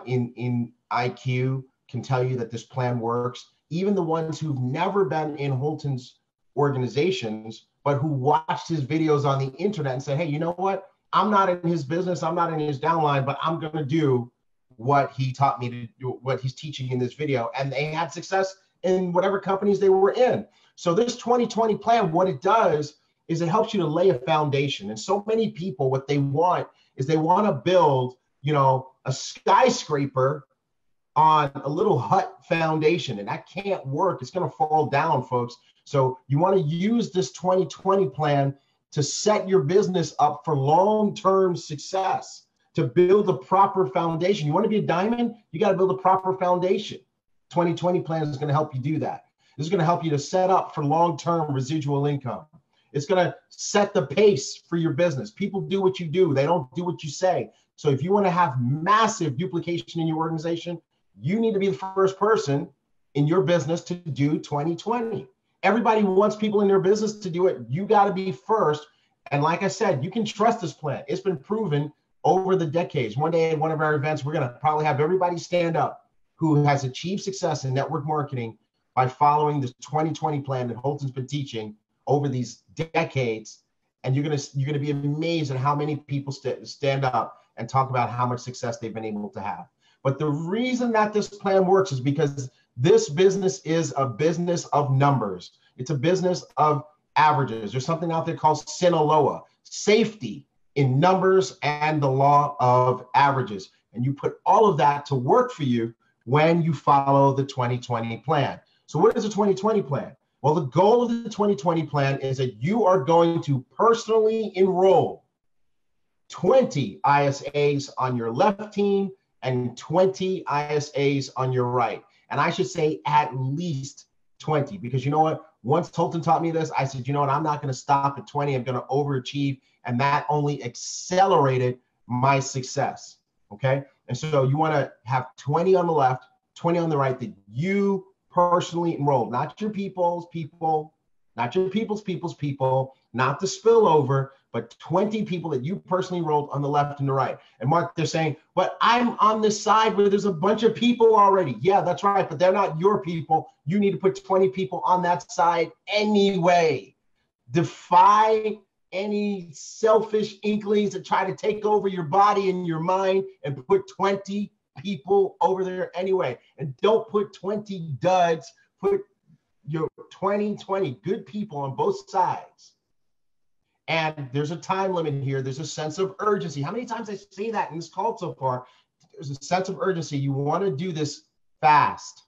in IQ can tell you that this plan works. Even the ones who've never been in Holton's organizations, but who watched his videos on the internet and said, hey, you know what? I'm not in his business. I'm not in his downline, but I'm going to do what he taught me to do, what he's teaching in this video. And they had success in whatever companies they were in. So this 2020 plan, what it does is it helps you to lay a foundation. And so many people, what they want is they want to build, a skyscraper on a little hut foundation, and that can't work. It's going to fall down, folks. So you want to use this 2020 plan to set your business up for long-term success, to build a proper foundation. You want to be a diamond? You got to build a proper foundation. 2020 plan is going to help you do that. This is going to help you to set up for long-term residual income. It's going to set the pace for your business. People do what you do. They don't do what you say. So if you want to have massive duplication in your organization, you need to be the first person in your business to do 2020. Everybody wants people in their business to do it. You got to be first. And like I said, you can trust this plan. It's been proven over the decades. One day at one of our events, we're going to probably have everybody stand up who has achieved success in network marketing by following the 2020 plan that Holton's been teaching over these decades. And you're going to be amazed at how many people stand up and talk about how much success they've been able to have. But the reason that this plan works is because this business is a business of numbers. It's a business of averages. There's something out there called Sinaloa, safety in numbers and the law of averages. And you put all of that to work for you when you follow the 2020 plan. So what is the 2020 plan? Well, the goal of the 2020 plan is that you are going to personally enroll 20 ISAs on your left team and 20 ISAs on your right. And I should say at least 20, because you know what? Once Holton taught me this, I said, you know what? I'm not going to stop at 20. I'm going to overachieve. And that only accelerated my success. Okay. And so you want to have 20 on the left, 20 on the right that you personally enrolled, not your people's people, not your people's people, not the spillover, but 20 people that you personally enrolled on the left and the right. And Mark, they're saying, but I'm on this side where there's a bunch of people already. Yeah, that's right, but they're not your people. You need to put 20 people on that side anyway. Defy any selfish inklings that try to take over your body and your mind and put 20 people over there anyway. And don't put 20 duds, put your 20 good people on both sides. And there's a time limit here. There's a sense of urgency. How many times I say that in this call so far? There's a sense of urgency. You want to do this fast.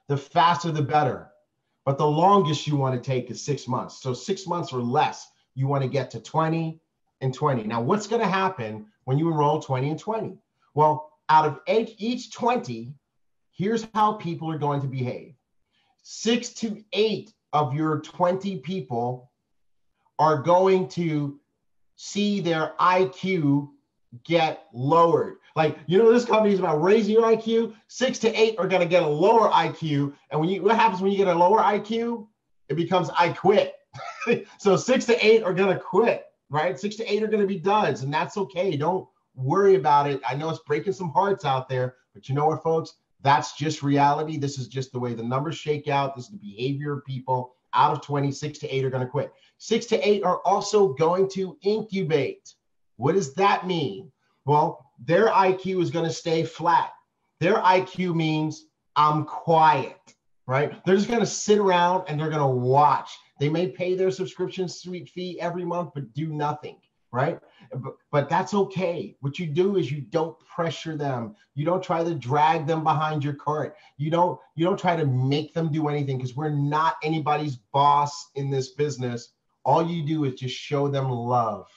The faster, the better. but the longest you want to take is 6 months. So 6 months or less, you want to get to 20 and 20. Now, what's going to happen when you enroll 20 and 20? Well, out of each 20, here's how people are going to behave. 6 to 8 of your 20 people are going to see their IQ get lowered. Like, this company is about raising your IQ. 6 to 8 are going to get a lower IQ. And what happens when you get a lower IQ? It becomes I quit. So 6 to 8 are going to quit, right? 6 to 8 are going to be duds, and that's okay. Don't worry about it. I know it's breaking some hearts out there, but you know what, folks? That's just reality. This is just the way the numbers shake out. This is the behavior of people. Out of 20, 6 to 8 are going to quit. 6 to 8 are also going to incubate. What does that mean? Well, their IQ is going to stay flat. Their IQ means I'm quiet, right? They're just going to sit around and they're going to watch. They may pay their subscription suite fee every month, but do nothing, right? But that's okay. What you do is you don't pressure them. You don't try to drag them behind your cart. You don't try to make them do anything, because we're not anybody's boss in this business. All you do is just show them love.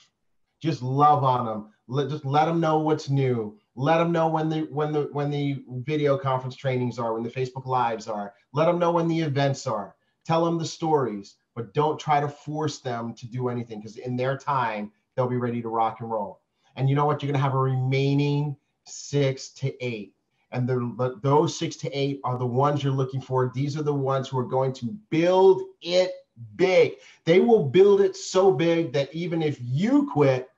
Just love on them. Just let them know what's new. Let them know when the video conference trainings are, when the Facebook Lives are. Let them know when the events are. Tell them the stories, but don't try to force them to do anything, because in their time, they'll be ready to rock and roll. And you know what? You're going to have a remaining 6 to 8. And those 6 to 8 are the ones you're looking for. These are the ones who are going to build it big. They will build it so big that even if you quit,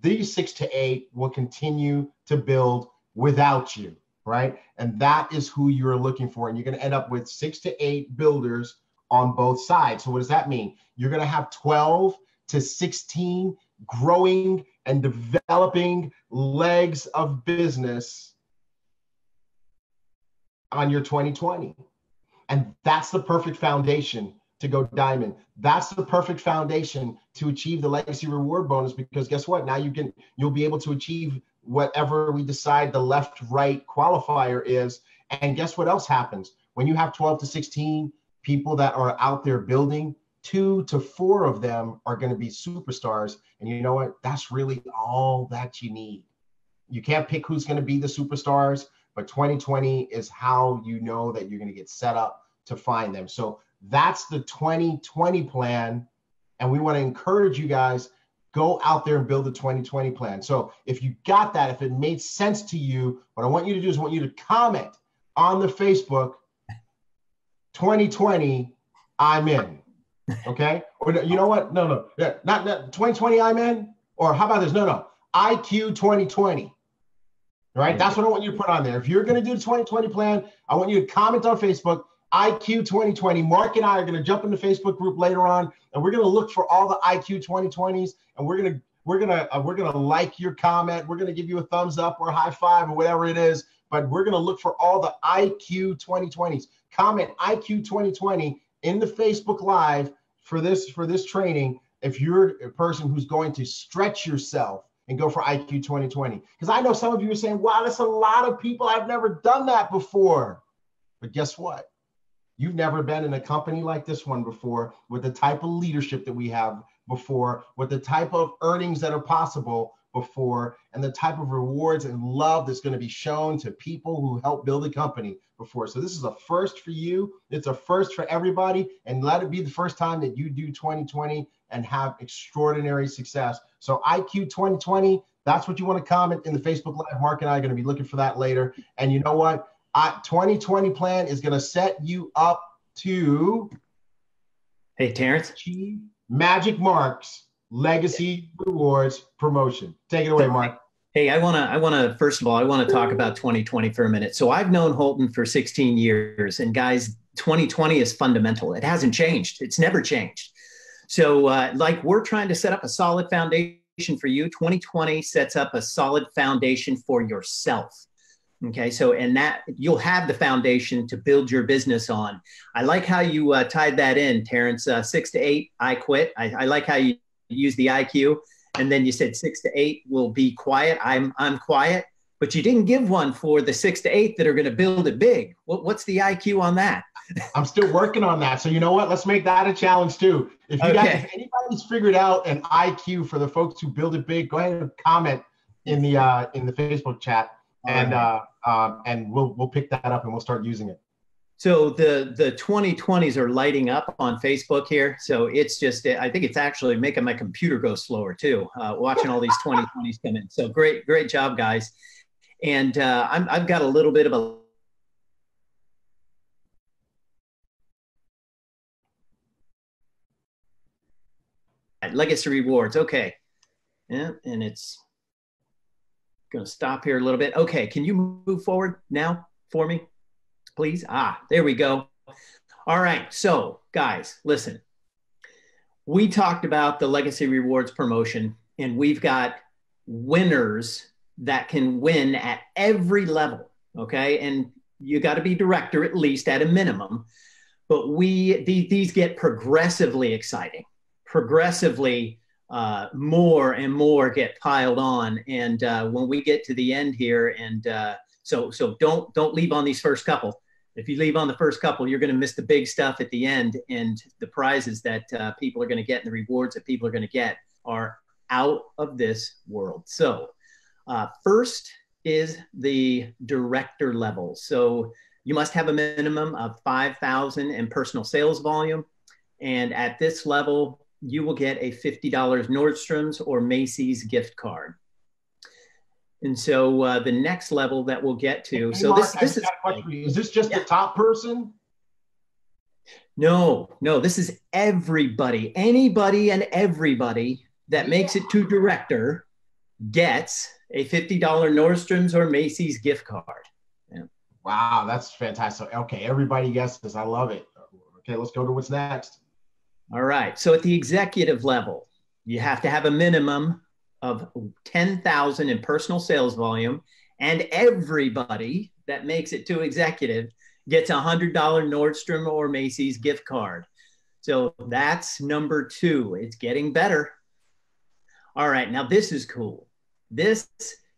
these 6 to 8 will continue to build without you, right? And that is who you're looking for. And you're going to end up with 6 to 8 builders on both sides. So what does that mean? You're going to have 12 to 16 growing and developing legs of business on your 2020. And that's the perfect foundation to go diamond. That's the perfect foundation to achieve the legacy reward bonus, because guess what? Now you'll be able to achieve whatever we decide the left-right qualifier is. And guess what else happens? When you have 12 to 16 people that are out there building, 2 to 4 of them are going to be superstars. And you know what? That's really all that you need. You can't pick who's going to be the superstars, but 2020 is how you know that you're going to get set up to find them. So that's the 2020 plan. And we want to encourage you guys, go out there and build the 2020 plan. So if you got that, if it made sense to you, what I want you to do is I want you to comment on the Facebook, 2020, I'm in. Okay. Or you know what? No. Yeah, not 2020, I'm in. Or how about this? No. IQ 2020. Right. That's what I want you to put on there. If you're going to do the 2020 plan, I want you to comment on Facebook, IQ 2020. Mark and I are going to jump in the Facebook group later on, and we're going to look for all the IQ 2020s, and we're going to like your comment. We're going to give you a thumbs up or a high five or whatever it is, but we're going to look for all the IQ 2020s. Comment IQ 2020 in the Facebook Live for this training if you're a person who's going to stretch yourself and go for IQ 2020. Because I know some of you are saying, wow, that's a lot of people. I've never done that before. But guess what? You've never been in a company like this one before, with the type of leadership that we have before, with the type of earnings that are possible before, and the type of rewards and love that's going to be shown to people who help build a company before. So this is a first for you. It's a first for everybody. And let it be the first time that you do 2020 and have extraordinary success. So IQ 2020, that's what you want to comment in the Facebook Live. Mark and I are going to be looking for that later. And you know what? 2020 plan is going to set you up to, hey, Terrence, achieve Magic Mark's legacy rewards promotion. Take it away, Mark. Hey, I want to, first of all, I want to talk about 2020 for a minute. So I've known Holton for 16 years, and guys, 2020 is fundamental. It hasn't changed. It's never changed. So like we're trying to set up a solid foundation for you. 2020 sets up a solid foundation for yourself. Okay, so and that you'll have the foundation to build your business on. I like how you tied that in, Terrence. 6 to 8, I quit. I like how you use the IQ, and then you said 6 to 8 will be quiet. I'm quiet. but you didn't give one for the 6 to 8 that are going to build it big. What's the IQ on that? I'm still working on that. So you know what? Let's make that a challenge too. If you guys, if anybody's figured out an IQ for the folks who build it big, go ahead and comment in the Facebook chat, and we'll pick that up and we'll start using it. So the 2020s are lighting up on Facebook here. So it's just, I think it's actually making my computer go slower too, watching all these 2020s come in. So great job, guys. And I've got a little bit of a legacy rewards. Okay. Yeah, and it's going to stop here a little bit. Okay. Can you move forward now for me, please? There we go. All right. So guys, listen, we talked about the legacy rewards promotion, and we've got winners that can win at every level. Okay. And you got to be director at least at a minimum, but these get progressively exciting. Progressively more and more get piled on, and when we get to the end here, and so don't leave on these first couple. If you leave on the first couple, you're going to miss the big stuff at the end, and the prizes that people are going to get and the rewards that people are going to get are out of this world. So first is the director level. So you must have a minimum of 5,000 in personal sales volume, and at this level you will get a $50 Nordstrom's or Macy's gift card. And so the next level that we'll get to, hey, Mark, is this just the top person? No, this is everybody. Anybody and everybody that makes it to director gets a $50 Nordstrom's or Macy's gift card. Yeah. Wow, that's fantastic. Okay, everybody guesses. I love it. Okay, let's go to what's next. All right. So at the executive level, you have to have a minimum of 10,000 in personal sales volume, and everybody that makes it to executive gets a $100 Nordstrom or Macy's gift card. So that's number 2. It's getting better. All right. Now this is cool. This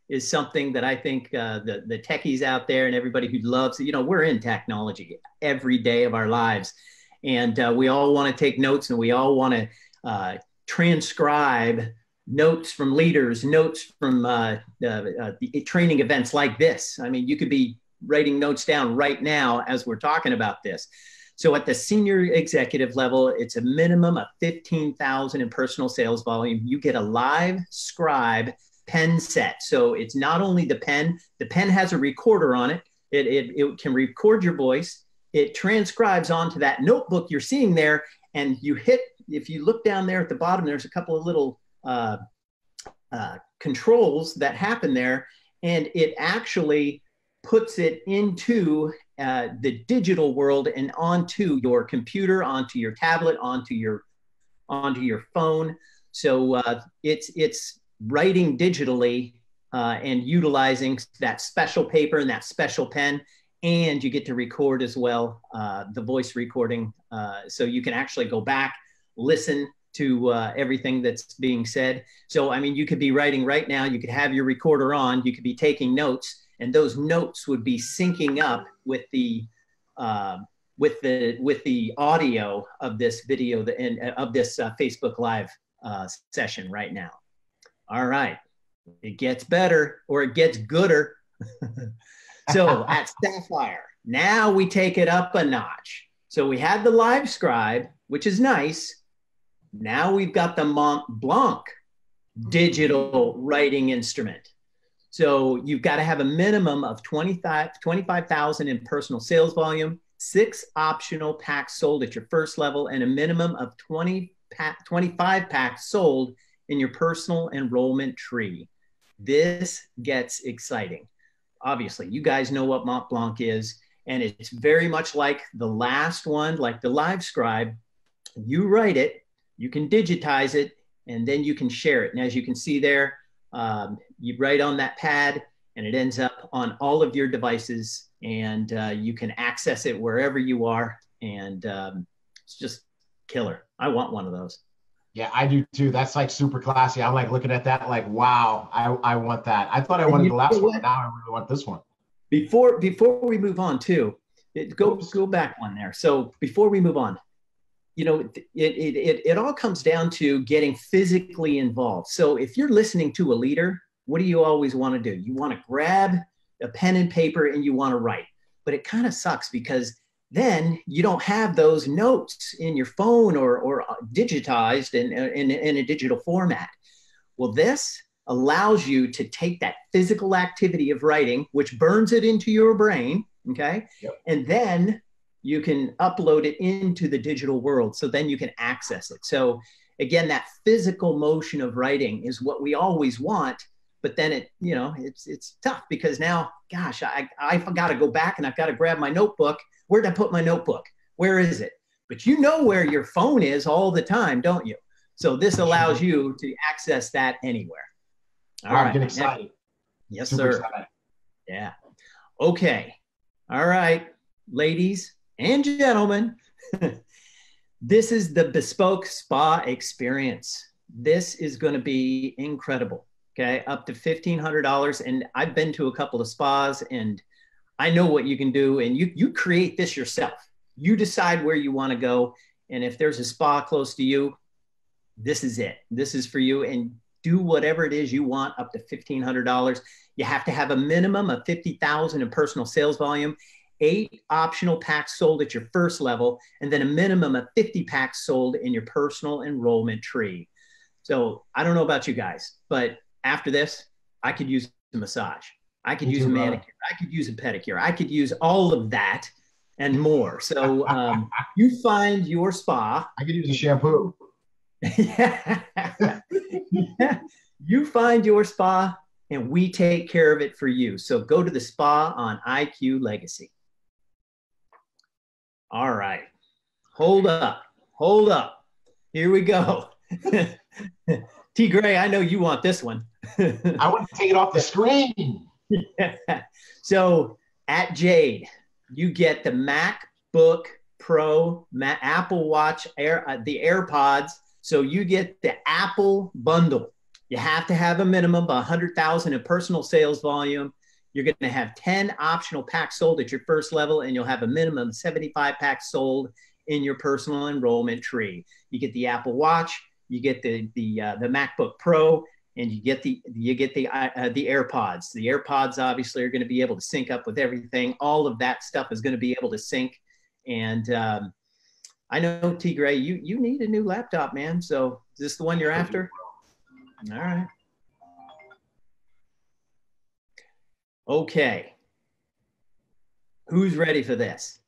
is something that I think the techies out there and everybody who loves, we're in technology every day of our lives. And we all want to take notes, and we all want to transcribe notes from leaders, notes from the training events like this. I mean, you could be writing notes down right now as we're talking about this. So at the senior executive level, it's a minimum of 15,000 in personal sales volume. You get a live scribe pen set. So it's not only the pen has a recorder on it. It can record your voice. It transcribes onto that notebook you're seeing there, and if you look down there at the bottom, there's a couple of little controls that happen there, and it actually puts it into the digital world and onto your computer, onto your tablet, onto your phone. So it's writing digitally and utilizing that special paper and that special pen. And you get to record as well, the voice recording. So you can actually go back, listen to everything that's being said. So, I mean, you could be writing right now, you could have your recorder on, you could be taking notes, and those notes would be syncing up with the audio of this video of this Facebook Live session right now. All right, it gets better, or it gets gooder. So at Sapphire, now we take it up a notch. So we had the Live Scribe, which is nice. Now we've got the Mont Blanc digital writing instrument. So you've got to have a minimum of 25,000 in personal sales volume, 6 optional packs sold at your first level, and a minimum of 25 packs sold in your personal enrollment tree. This gets exciting. Obviously, you guys know what Mont Blanc is, and it's very much like the last one, like the Live Scribe. You write it, you can digitize it, and then you can share it. And as you can see there, you write on that pad, and it ends up on all of your devices, and you can access it wherever you are, and it's just killer. I want one of those. Yeah, I do too. That's like super classy. I'm like looking at that like, wow, I want that. I thought I wanted the last one, but now I really want this one. Before we move on too, go back one there. So before we move on, it all comes down to getting physically involved. So if you're listening to a leader, what do you always want to do? You want to grab a pen and paper and you want to write. But it kind of sucks because then you don't have those notes in your phone or digitized in a digital format. Well, this allows you to take that physical activity of writing, which burns it into your brain, okay? Yep. And then you can upload it into the digital world. So then you can access it. So again, that physical motion of writing is what we always want. But then it's tough because now, gosh, I've got to go back and I've got to grab my notebook. Where'd I put my notebook? Where is it? But you know where your phone is all the time, don't you? So this allows you to access that anywhere. All right. I'm getting excited. Yes, Super sir. excited. Yeah. Okay. All right, ladies and gentlemen, this is the bespoke spa experience. This is going to be incredible. Okay. Up to $1,500. And I've been to a couple of spas and I know what you can do. And you create this yourself. You decide where you want to go. And if there's a spa close to you, this is it. This is for you. And do whatever it is you want up to $1,500. You have to have a minimum of 50,000 in personal sales volume, 8 optional packs sold at your first level, and then a minimum of 50 packs sold in your personal enrollment tree. So I don't know about you guys, but after this, I could use a massage. I could use a manicure. I could use a pedicure. I could use all of that and more. So you find your spa. I could use a shampoo. Yeah. You find your spa and we take care of it for you. So go to the spa on IQ Legacy. All right. Hold up. Here we go. T. Gray, I know you want this one. I want to take it off the screen. So at Jade, you get the MacBook Pro, Apple Watch, the AirPods. So you get the Apple bundle. You have to have a minimum of 100,000 in personal sales volume. You're going to have 10 optional packs sold at your first level, and you'll have a minimum of 75 packs sold in your personal enrollment tree. You get the Apple Watch, you get the MacBook Pro, and you get the AirPods. The AirPods obviously are going to be able to sync up with everything. All of that stuff is going to be able to sync. And I know, T. Gray, you need a new laptop, man. So is this the one you're after? All right. Okay. Who's ready for this?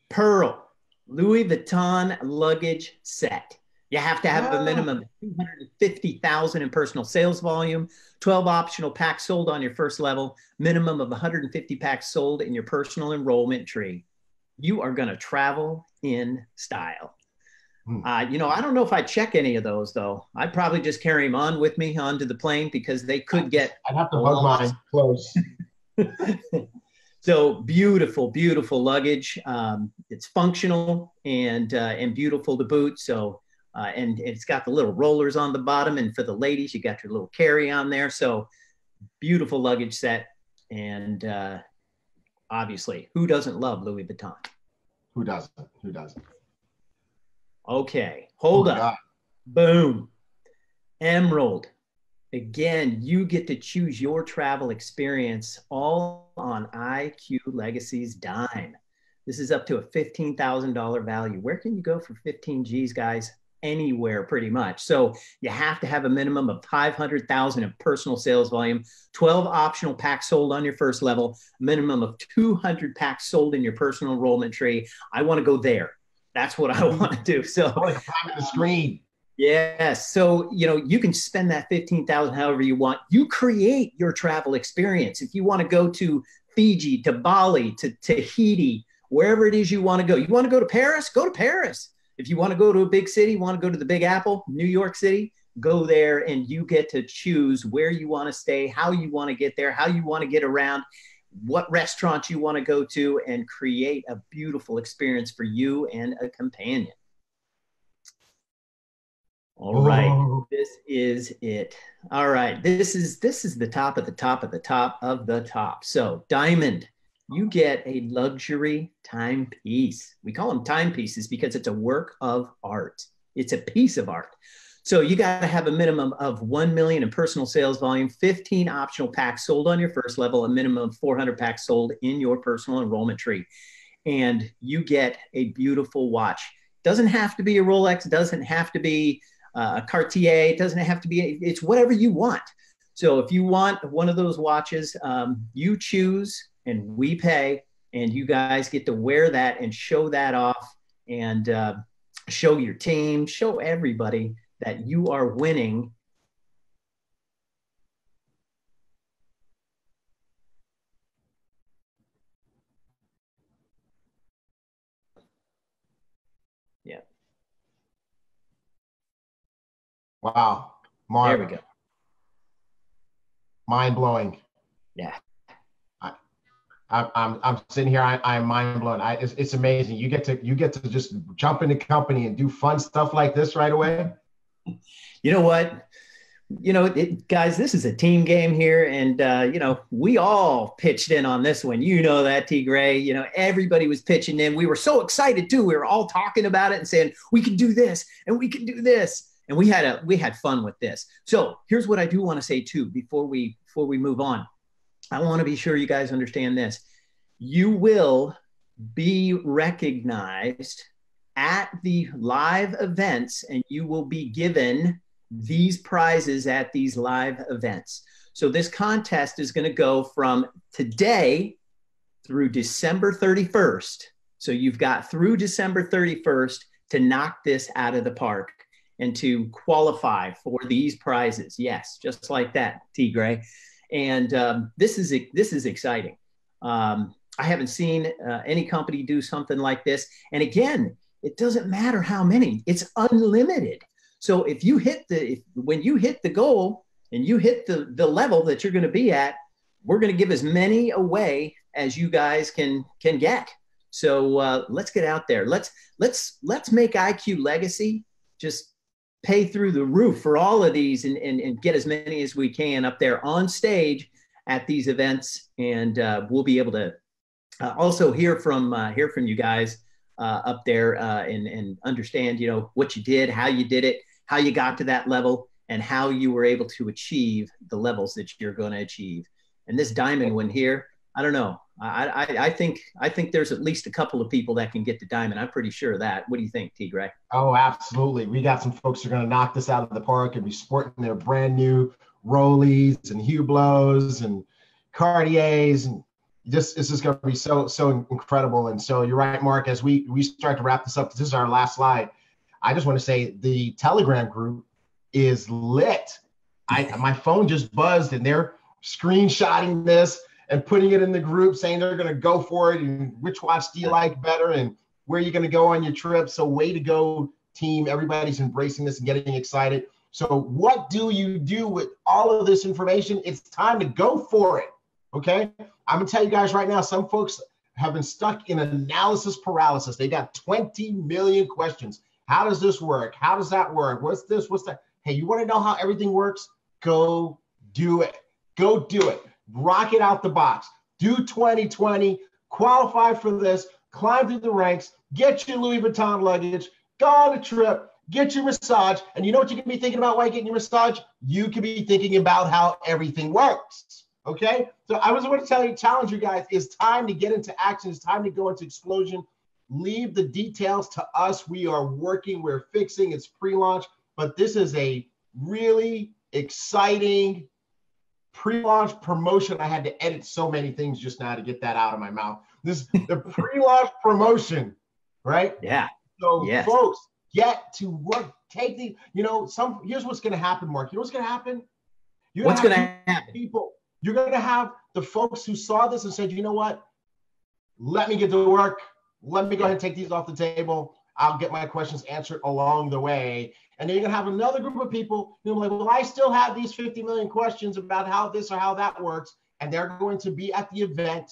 Pearl, Louis Vuitton luggage set. You have to have a minimum of 250,000 in personal sales volume, 12 optional packs sold on your first level, minimum of 150 packs sold in your personal enrollment tree. You are going to travel in style. I don't know if I check any of those though. I'd probably just carry them on with me onto the plane because they could get. I'd have to bug mine close. So beautiful, beautiful luggage. It's functional and beautiful to boot. So and it's got the little rollers on the bottom. And for the ladies, you got your little carry on there. So beautiful luggage set. And obviously, who doesn't love Louis Vuitton? Who doesn't? Okay, hold up. God. Boom. Emerald. Again, you get to choose your travel experience all on IQ Legacy's dime. This is up to a $15,000 value. Where can you go for 15 G's, guys? Anywhere pretty much. So you have to have a minimum of 500,000 of personal sales volume, 12 optional packs sold on your first level, minimum of 200 packs sold in your personal enrollment tree. I want to go there. That's what I want to do. So the screen. Yes. So, you can spend that 15,000 however you want. You create your travel experience. If you want to go to Fiji, to Bali, to Tahiti, wherever it is you want to go. You want to go to Paris? Go to Paris. If you want to go to a big city, want to go to the Big Apple, New York City, go there and you get to choose where you want to stay, how you want to get there, how you want to get around, what restaurant you want to go to, and create a beautiful experience for you and a companion. All right. Whoa. This is it. All right. This is the top of the top of the top of the top. So diamond, you get a luxury timepiece. We call them timepieces because it's a work of art. It's a piece of art. So you got to have a minimum of 1 million in personal sales volume, 15 optional packs sold on your first level, a minimum of 400 packs sold in your personal enrollment tree. And you get a beautiful watch. Doesn't have to be a Rolex, doesn't have to be a Cartier, it doesn't have to be, it's whatever you want. So if you want one of those watches, you choose and we pay, and you guys get to wear that and show that off and show your team, show everybody that you are winning. Yeah. Wow. Mark. There we go. Mind blowing. Yeah. I'm sitting here. I'm mind blown. It's amazing. You get to just jump into company and do fun stuff like this right away. You know what? Guys, this is a team game here, and we all pitched in on this one. You know that, T. Gray. Everybody was pitching in. We were so excited too. We were all talking about it and saying we can do this and we can do this, and we had fun with this. So here's what I do want to say too before we move on. I want to be sure you guys understand this. You will be recognized at the live events, and you will be given these prizes at these live events. So this contest is going to go from today through December 31st. So you've got through December 31st to knock this out of the park and to qualify for these prizes. Yes, just like that, T. Gray. And this is exciting. I haven't seen any company do something like this. And again, it doesn't matter how many, it's unlimited. So if you when you hit the goal and you hit the level that you're going to be at, we're going to give as many away as you guys can get. So let's get out there. Let's make IQ Legacy just pay through the roof for all of these and get as many as we can up there on stage at these events. And we'll be able to also hear from you guys up there and understand, what you did, how you did it, how you got to that level, and how you were able to achieve the levels that you're going to achieve. And this diamond one here, I don't know. I think there's at least a couple of people that can get the diamond. I'm pretty sure of that. What do you think, T. Gray? Oh, absolutely. We got some folks who are going to knock this out of the park and be sporting their brand new Rollies and Hublots and Cartiers, and it's just going to be so incredible. And so you're right, Mark. As we start to wrap this up, this is our last slide. I just want to say the Telegram group is lit. My phone just buzzed, and they're screenshotting this and putting it in the group, saying they're going to go for it, and which watch do you like better, and where you're going to go on your trip. So way to go, team. Everybody's embracing this and getting excited. So what do you do with all of this information? It's time to go for it, okay? I'm going to tell you guys right now, some folks have been stuck in analysis paralysis. They got 20 million questions. How does this work? How does that work? What's this? What's that? Hey, you want to know how everything works? Go do it. Go do it. Rock it out the box. Do 2020. Qualify for this. Climb through the ranks. Get your Louis Vuitton luggage. Go on a trip. Get your massage. And you know what you can be thinking about while you're getting your massage? You can be thinking about how everything works. Okay? So I was going to challenge you guys. It's time to get into action. It's time to go into explosion. Leave the details to us. We are working. We're fixing. It's pre-launch. But this is a really exciting pre-launch promotion. I had to edit so many things just now to get that out of my mouth. This the pre-launch promotion, right? Yeah. So yes. Folks, get to work. Take the, here's what's going to happen, Mark. You know what's going to happen? What's going to happen? People, you're going to have the folks who saw this and said, you know what? Let me get to work. Let me go ahead and take these off the table. I'll get my questions answered along the way. And then you're going to have another group of people who are like, well, I still have these 50 million questions about how this or how that works. And they're going to be at the event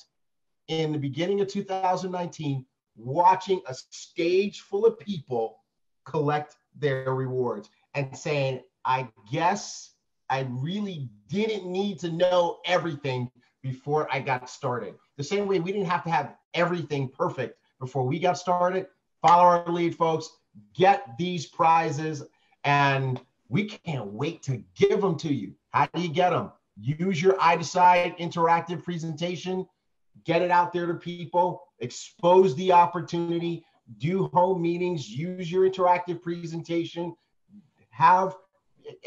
in the beginning of 2019, watching a stage full of people collect their rewards. and saying, I guess I really didn't need to know everything before I got started. The same way we didn't have to have everything perfect before we got started. Follow our lead, folks. Get these prizes, and we can't wait to give them to you. How do you get them? Use your I Decide interactive presentation. Get it out there to people. Expose the opportunity. Do home meetings. Use your interactive presentation. Have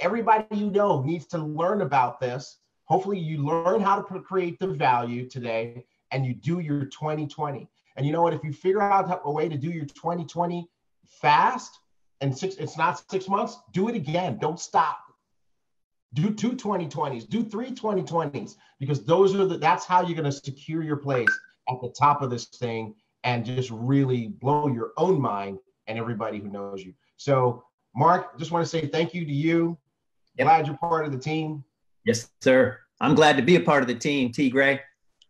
everybody you know needs to learn about this. Hopefully you learn how to create the value today, and you do your 2020. And you know what? If you figure out a way to do your 2020 fast, and it's not 6 months, do it again. Don't stop. Do 2 2020s, do 3 2020s, because that's how you're going to secure your place at the top of this thing and just really blow your own mind and everybody who knows you. So Mark, just want to say thank you to you. Yep. Glad you're part of the team. Yes, sir. I'm glad to be a part of the team, T. Gray.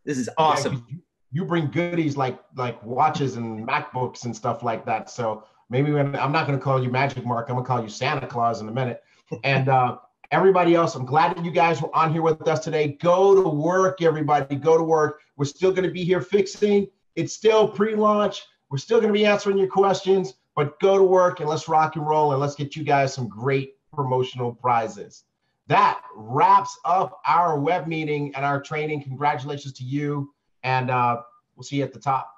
This is awesome. Yeah, you bring goodies like watches and MacBooks and stuff like that. So maybe I'm not going to call you Magic Mark. I'm going to call you Santa Claus in a minute. And everybody else, I'm glad that you guys were on here with us today. Go to work, everybody. Go to work. We're still going to be here fixing. It's still pre-launch. We're still going to be answering your questions, but go to work and let's rock and roll, and let's get you guys some great promotional prizes. That wraps up our web meeting and our training. Congratulations to you, and we'll see you at the top.